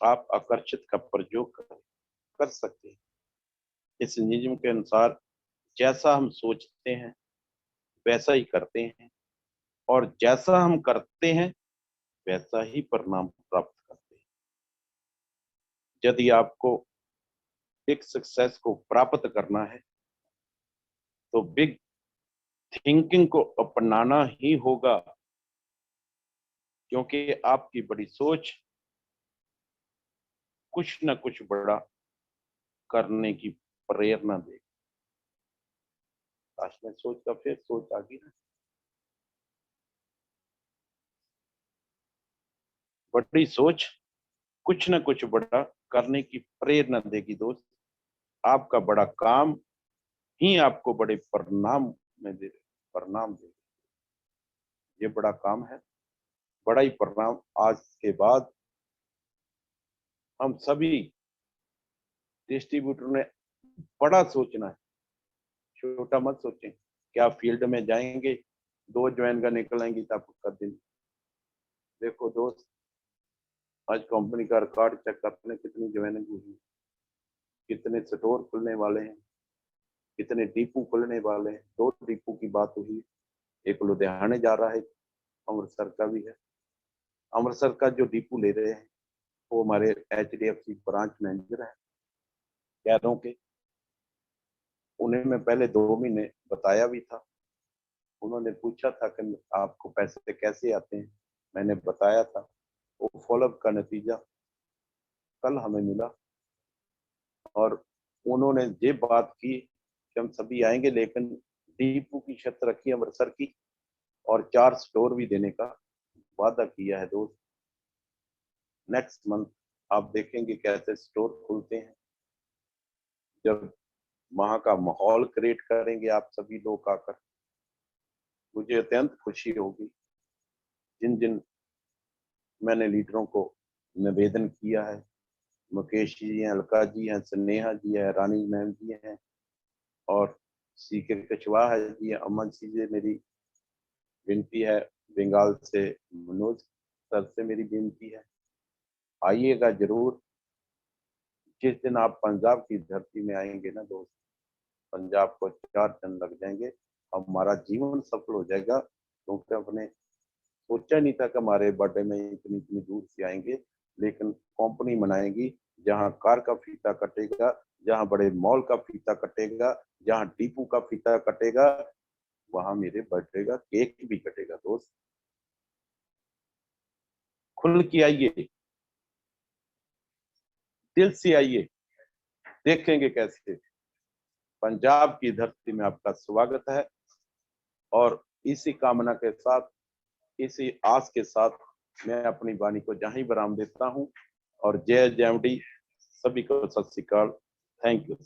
आप आकर्षित का प्रयोग कर सकते हैं। इस नियम के अनुसार जैसा हम सोचते हैं वैसा ही करते हैं, और जैसा हम करते हैं वैसा ही परिणाम प्राप्त करते हैं। यदि आपको बिग सक्सेस को प्राप्त करना है तो बिग थिंकिंग को अपनाना ही होगा, क्योंकि आपकी बड़ी सोच कुछ न कुछ बड़ा करने की प्रेरणा देगी। आज में सोच का फिर सोच आ गई ना, बड़ी सोच कुछ न कुछ बड़ा करने की प्रेरणा देगी। दोस्त, आपका बड़ा काम ही आपको बड़े परिणाम देगा। ये बड़ा काम है, बड़ा ही परिणाम। आज के बाद हम सभी डिस्ट्रीब्यूटर ने बड़ा सोचना है, छोटा मत सोचें। क्या फील्ड में जाएंगे, 2 ज्वाइन का निकलेंगे तब कर दिन। देखो दोस्त, आज कंपनी का रिकॉर्ड चेक करते हैं, कितनी ज्वाइनिंग हुई, कितने स्टोर खुलने वाले हैं, कितने डिपो खुलने वाले हैं। 2 डिपो की बात हुई, एक लुधियाने जा रहा है, अमृतसर का भी है। अमृतसर का जो डिपो ले रहे हैं वो हमारे HDFC ब्रांच मैनेजर है कैरों के। उन्हें मैं पहले 2 महीने बताया भी था। उन्होंने पूछा था कि आपको पैसे कैसे आते हैं, मैंने बताया था। वो फॉलोअप का नतीजा कल हमें मिला, और उन्होंने ये बात की कि हम सभी आएंगे, लेकिन डिपो की शर्त रखी अमृतसर की, और 4 स्टोर भी देने का वादा किया है। दोस्त, नेक्स्ट मंथ आप देखेंगे कैसे स्टोर खुलते हैं। जब वहां का माहौल क्रिएट करेंगे आप सभी लोग आकर, मुझे अत्यंत खुशी होगी। जिन जिन मैंने लीडरों को निवेदन किया है, मुकेश जी हैं, अलका जी हैं, स्नेहा जी है, रानी मैम जी हैं, और सीके कछवाहा जी, अमन जी से मेरी विनती है, बंगाल से मनोज सर से मेरी विनती है, आइएगा जरूर। जिस दिन आप पंजाब की धरती में आएंगे ना दोस्त, पंजाब को 4 दिन लग जाएंगे, हमारा जीवन सफल हो जाएगा। क्योंकि अपने सोचा नहीं था कि हमारे बर्थडे में इतनी इतनी दूर से आएंगे, लेकिन कंपनी मनाएगी जहां कार का फीता कटेगा, जहां बड़े मॉल का फीता कटेगा, जहां डिपो का फीता कटेगा, वहां मेरे बर्थडे का केक भी कटेगा। दोस्त, खुल के आइए, दिल से आइए, देखेंगे कैसे पंजाब की धरती में आपका स्वागत है। और इसी कामना के साथ, इसी आस के साथ मैं अपनी वाणी को जहाँ ही विराम देता हूँ और जय JMD। सभी को सत श्री अकाल। Thank you.